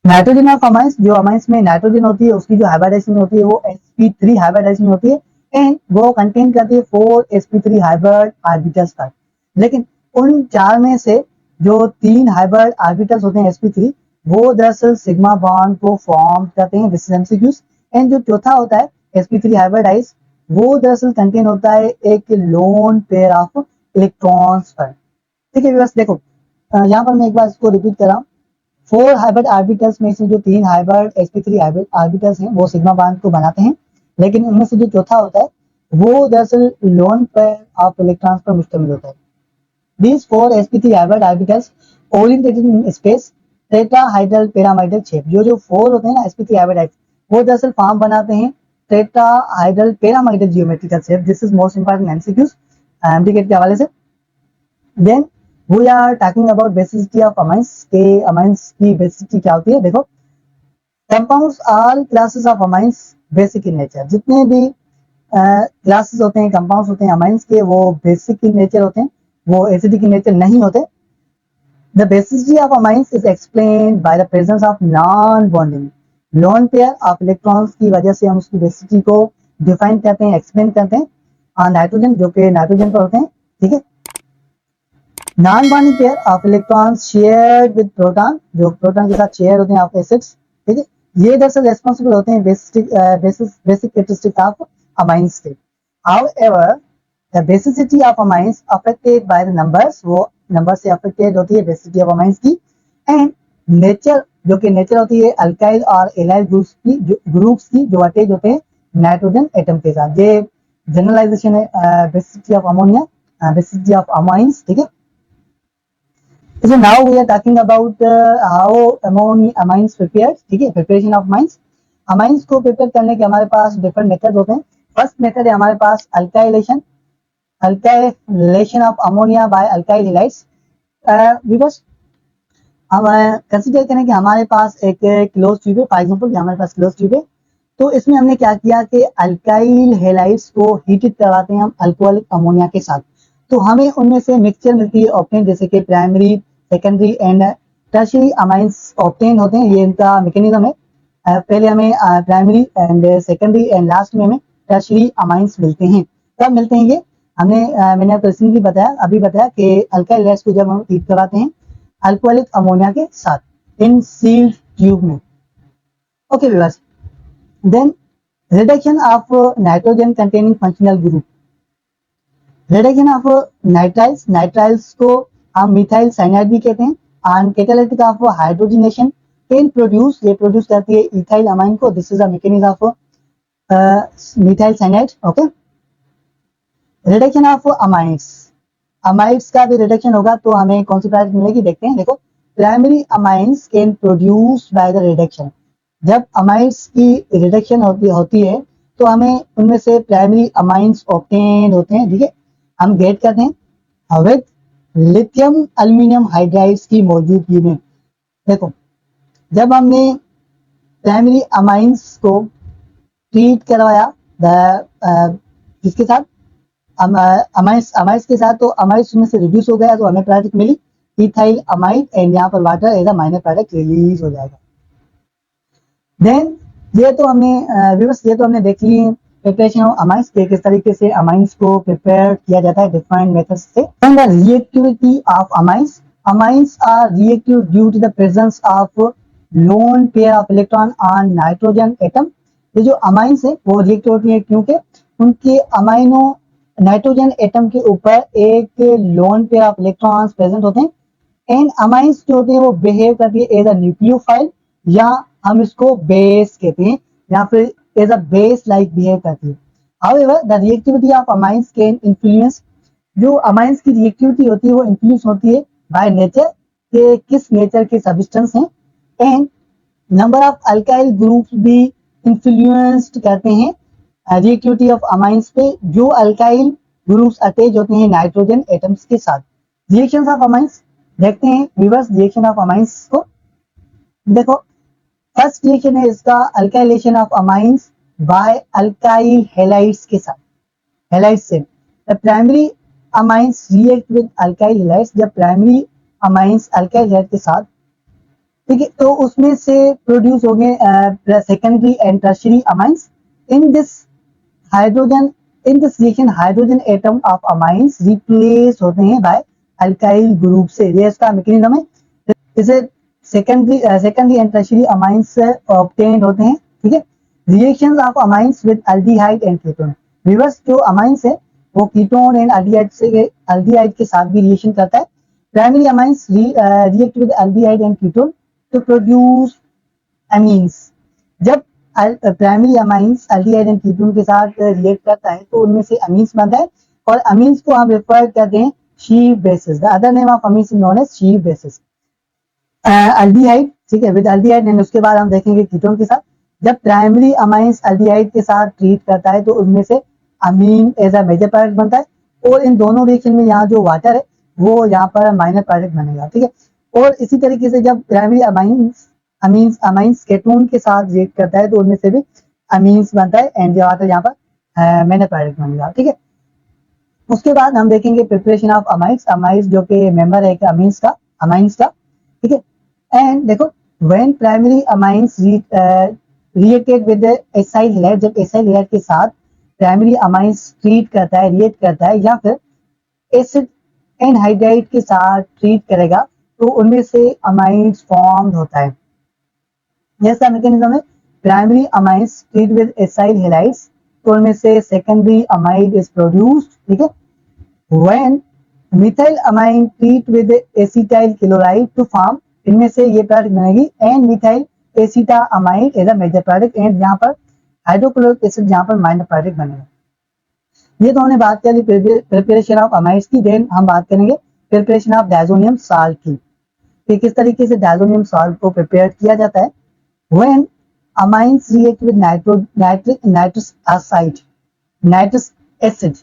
नाइट्रोजन ऑफ अमाइंस, जो अमाइंस में नाइट्रोजन होती है उसकी जो हाइब्रिडाइजेशन होती है वो sp3 हाइब्रिडाइजेशन होती है एंड वो कंटेन करती है 4 sp3 हाइब्रिड ऑर्बिटल्स का। लेकिन उन 4 में से जो 3 हाइब्रिड ऑर्बिटल्स होते हैं sp3 वो दरअसल सिग्मा बॉन्ड को फॉर्म करते हैं, दिस इज एमसीक्यूज। एंड जो चौथा होता है sp3 हाइब्रिडाइज वो दरअसल कंटेन होता है एक लोन पेयर ऑफ इलेक्ट्रॉन्स पर, ठीक है। बस देखो यहाँ पर मैं एक बार इसको रिपीट कर रहा हूँ। 4 हाइब्रिड ऑर्बिटल्स में से जो 3 हाइब्रिड sp3 हाइब्रिड ऑर्बिटल्स हैं वो सिग्मा बॉन्ड को बनाते हैं, लेकिन उनमें से जो चौथा होता है वो दरअसल लोन पेयर ऑफ इलेक्ट्रॉन्स पर मुश्तमिल होता है। These 4 sp3 hybrid orbitals oriented in space tetrahedral pyramidal shape, जो 4 होते हैं ना sp3 hybrid वो दरअसल फॉर्म बनाते हैं tetrahedral pyramidal geometrical shape। This is most important MCQs MDCAT के हवाले से। Then we are talking about basicity of amines के, अमाइंस की बेसिसिटी क्या होती है। देखो compounds all classes of amines basic in nature, जितने भी क्लासेस होते हैं, कंपाउंड्स होते हैं अमाइंस के, वो बेसिक इन नेचर होते हैं, वो एसिडिक इन नेचर नहीं होते। The basicity of amines is explained by the presence of non bonding loan pair of electrons की वजह से हम उसकी बेसिसिटी को डिफाइन करते हैं, एक्सप्लेन करते हैं। नाइट्रोजन, जो कि नाइट्रोजन पर होते हैं, ठीक है। Non bonding pair of electrons shared with proton, जो प्रोटॉन के साथ शेयर होते हैं ऑफ एसिड्स, ठीक है, ये दरअसल रेस्पॉन्सिबल होते हैं basic characteristics of amine state. However the basicity of amines affected by the numbers, वो नंबर से अफेक्टेड होती है बेसिसिटी ऑफ अमाइंस की। एंड नेचर, जो कि नेचर होती है अल्काइल और एलाइल ग्रुप्स की जो अटैच होते हैं नाइट्रोजन एटम के साथ। ये जनरलाइजेशन है basicity of ammonia, basicity of amines, ठीक है। So now we are talking about how amines prepared, ठीक है, preparation of amines। amines को प्रिपेयर करने के हमारे पास डिफरेंट मेथड होते हैं। फर्स्ट मेथड है हमारे पास alkylation, alkylation of ammonia by alkyl halides. Because हम कंसिडर करें कि हमारे पास एक क्लोज ट्यूब है, फॉर एग्जांपल हमारे पास क्लोज ट्यूब है, तो इसमें हमने क्या किया कि अल्काइल हैलाइड्स को हीटेड करवाते हैं हम अल्कोहलिक अमोनिया के साथ, तो हमें उनमें से मिक्सचर मिलती है ऑप्टेन, जैसे कि primary, secondary and tertiary amines obtain होते हैं। ये इनका मैकेनिज्म है। पहले हमें primary and secondary and last में हमें टर्शियरी अमाइंस मिलते हैं। कब मिलते हैं ये मैंने आपको रिसेंटली बताया, अभी बताया कि अल्काइल हैलाइड्स को जब हम हीट कराते हैं अल्कोहलिक अमोनिया के साथ इन सील्ड ट्यूब में। Okay viewers, then reduction of nitrogen containing functional group, reduction of nitriles, nitriles को हम मिथाइल साइनाइड भी कहते हैं। And catalytic of hydrogenation can produce, ये प्रोड्यूस करती है इथाइल अमाइन को। This is a mechanism of methyl cyanide. Okay, reduction of amides, amides का भी रिडक्शन होगा तो हमें कौन सी प्रोडक्ट मिलेगी, देखते हैं। देखो, primary amines can produce by the reduction, जब अमाइड्स की रिडक्शन होती है तो हमें उनमें से प्राइमरी अमाइंस ऑब्टेन होते हैं, ठीक है, हम गेट करते हैं विद लिथियम एल्यूमिनियम हाइड्राइड्स की मौजूदगी में। देखो, जब हमने प्राइमरी अमाइंस को ट्रीट करवाया जिसके साथ अमाइड्स के साथ, तो अमाइड्स में से रिड्यूस हो गया तो हमें प्रोडक्ट मिली इथाइल अमाइड, एंड यहाँ पर water as a minor product release हो जाएगा। देन ये तो हमने देख ली प्रिपरेशन ऑफ अमाइंस के, किस तरीके से अमाइंस को प्रिपेयर किया जाता है डिफरेंट मेथड्स से। And the reactivity of amines, amines are reactive due to the presence of lone pair of electron on nitrogen atom. ये जो अमाइंस है वो रिएक्टिव होती है क्योंकि उनके अमाइनो नाइट्रोजन एटम के ऊपर एक loan pair of electrons present होते हैं। एंड अमाइंस जो होते हैं वो बिहेव करती है एज अ न्यूक्लियोफाइल, या हम इसको बेस कहते हैं, या फिर as a base like behave करती है। However the reactivity of amines can influence, जो अमाइंस की रिएक्टिविटी होती है वो इन्फ्लुएंस होती है बाय नेचर के किस नेचर के सब्सटेंस हैं। And number of alkyl groups भी इन्फ्लुएंस्ड करते हैं रिएक्टिविटी ऑफ अमाइंस पे, जो अल्काइल ग्रुप्स अटैच होते हैं नाइट्रोजन एटम्स के साथ। रिएक्शंस ऑफ अमाइंस देखते हैं रिवर्स रिएक्शन ऑफ अमाइंस को। देखो, फर्स्ट रिएक्शन है इसका alkylation of amines by alkyl halides के साथ, हैलाइड्स से। The primary amines react with alkyl halides, जब प्राइमरी अमाइंस अल्काइल हैलाइड के साथ, ठीक है, तो उसमें से प्रोड्यूस हो गए secondary and tertiary amines. In this reaction hydrogen atom of amines replace होते हैं बाय अल्काइल ग्रुप से। ये इसका मैकेनिज्म है। इसे secondary and tertiary amines obtained होते हैं, ठीक है। Reactions of amines with aldehyde and ketone, reverse जो अमाइंस है वो कीटोन एंड एल्डिहाइड के साथ भी रिएक्शन करता है। Primary amines react with aldehyde and ketone to produce amines. जब primary amines aldehyde and ketone के साथ रिएक्ट करता है तो उनमें से अमीन्स बनता है, और अमीन्स को हम रेफर करते हैं Schiff bases. The other name of amines is known as Schiff bases. Aldehyde, ठीक है, विद एल्डिहाइड, एंड उसके बाद हम देखेंगे कीटोन के साथ। जब प्राइमरी अमाइंस एल्डिहाइड के साथ ट्रीट करता है तो उनमें से अमीन एज अ मेजर प्रोडक्ट बनता है, और इन दोनों रिएक्शन में यहाँ जो वाटर है वो यहाँ पर माइनर प्रोडक्ट बनेगा, ठीक है। और इसी तरीके से जब प्राइमरी अमाइंस केटोन के साथ रिएक्ट करता है तो उनमें से भी अमीन्स बनता है, एंड वाटर यहाँ पर मेजर प्रोडक्ट बनेगा, ठीक है। उसके बाद हम देखेंगे प्रिपरेशन ऑफ अमाइड्स जो कि मेंबर है अमीन्स का, ठीक है। एंड देखो, when primary amines reacted with acyl halide, जब एसाइल हैलाइड के साथ प्राइमरी अमाइंस ट्रीट करता है, रिएक्ट करता है, या फिर एसिड एनहाइड्राइड के साथ ट्रीट करेगा तो उनमें से अमाइड्स फॉर्म होता है। जैसा मैकेनिज्म है, primary amides treat with acyl halides, तो उनमें से सेकेंडरी अमाइड इज प्रोड्यूस्ड, ठीक है। When methyl amine treat with acetyl chloride to form, इनमें से ये प्रोडक्ट बनेगी N methyl acetamide as a major product, and यहाँ पर हाइड्रोक्लोरिक एसिड यहाँ पर माइनर प्रोडक्ट बनेगा। ये तो हमने बात करी प्रिपरेशन ऑफ अमाइड्स की। देन हम बात करेंगे प्रिपरेशन ऑफ डायजोनियम सॉल्ट की, कि किस तरीके से डायजोनियम सॉल्ट को प्रिपेयर किया जाता है। When amines react with nitrous oxide, nitrous acid,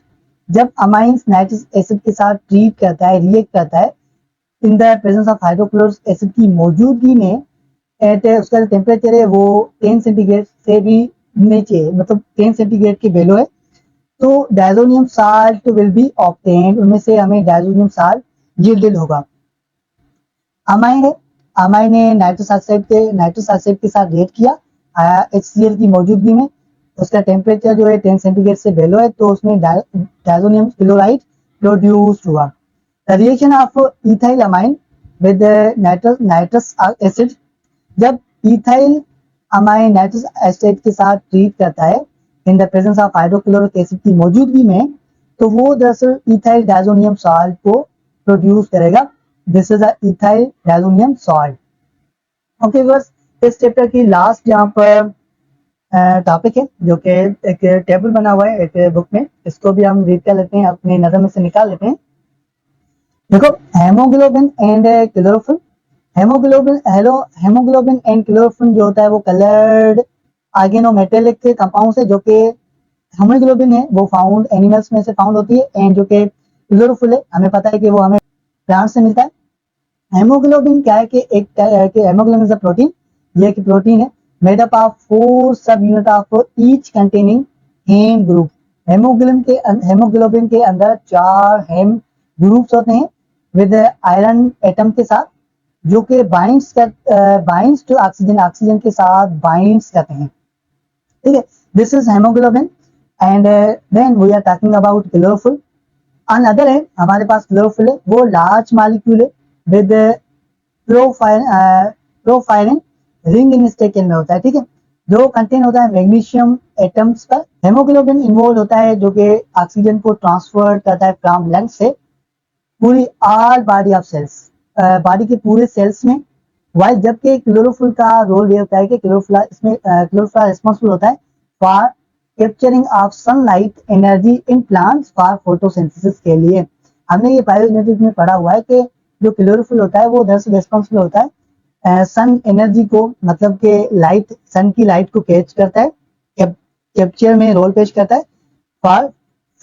जब अमाइन्स नाइट्रस एसिड के साथ ट्रीट करता है, रिएक्ट करता है in the presence of hydrochloric acid की मौजूदगी में, एट उसका जो टेम्परेचर है वो 10 सेंटीग्रेड से भी नीचे, मतलब 10 सेंटीग्रेड की वैल्यू है, तो diazonium salt will be obtained, उनमें से हमें डायजोनियम साल्ट यील्डेड होगा। अमाइन है, अमाइन ने नाइट्रस ऑक्साइड के साथ रिएक्ट किया HCl की मौजूदगी में, उसका टेम्परेचर जो है 10 सेंटीग्रेड से बेलो है, तो उसमें डायजोनियम क्लोराइड प्रोड्यूस्ड हुआ। The reaction of ethyl amine with nitrous acid, जब इथाइल अमाइन नाइट्रस एसिड के साथ ट्रीट करता है in the presence of hydrochloric acid की मौजूदगी में, तो वो दरअसल इथाइल डायजोनियम सॉल्ट को प्रोड्यूस करेगा। This is a ethyl diazonium salt. Okay viewers, इस चैप्टर की लास्ट यहाँ पर टॉपिक है जो कि एक टेबल बना हुआ है एक बुक में, इसको भी हम रीड कर लेते हैं, अपनी नजर में से निकाल लेते हैं। देखो, haemoglobin and chlorophyll, haemoglobin and chlorophyll जो होता है वो कलर्ड ऑर्गेनोमेटेलिक कंपाउंड है, जो कि हेमोग्लोबिन है वो फाउंड एनिमल्स में से फाउंड होती है, एंड जो कि क्लोरोफिल है हमें पता है कि वो हमें प्लांट से मिलता है। हेमोग्लोबिन क्या है कि हेमोग्लोबिन इज अ प्रोटीन, ये एक प्रोटीन है made up of 4 sub unit of each containing haem group. Haemoglobin के अंदर 4 हेम ग्रुप्स होते हैं विद आयरन एटम के साथ, जो कि बाइंड्स टू ऑक्सीजन के साथ बाइंड्स करते हैं, ठीक है। This is haemoglobin and then we are talking about chlorophyll. On other hand हमारे पास क्लोरोफिल है, वो लार्ज मॉलिक्यूल है with porphyrin ring in stacking में होता है, ठीक है, जो कंटेन होता है मैग्नीशियम एटम्स पर। हेमोग्लोबिन इन्वॉल्व होता है जो कि ऑक्सीजन को ट्रांसफर करता है फ्रॉम लंग्स से पूरी all body of cells, body के पूरे सेल्स में। वाइल जबकि क्लोरोफिल का रोल ये होता है कि क्लोरोफिल रिस्पॉन्सिबल होता है for capturing of sunlight energy in plants for photosynthesis के लिए। हमने ये बायोइनर्जी में पढ़ा हुआ है कि जो क्लोरोफिल होता है वो दरअसल रिस्पॉन्सिबल होता है सन एनर्जी को, मतलब के लाइट, सन की लाइट को कैच करता है, कैप्चर में रोल पेश करता है फॉर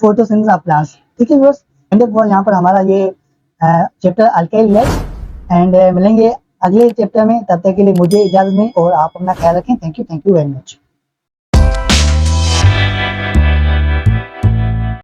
फोटोसिंथेसिस ऑफ प्लांट्स, ठीक है व्यूअर्स। यहाँ पर हमारा ये चैप्टर अल्काइल हैलाइड्स एंड मिलेंगे अगले चैप्टर में, तब तक के लिए मुझे इजाजत दें और आप अपना ख्याल रखें। Thank you very much.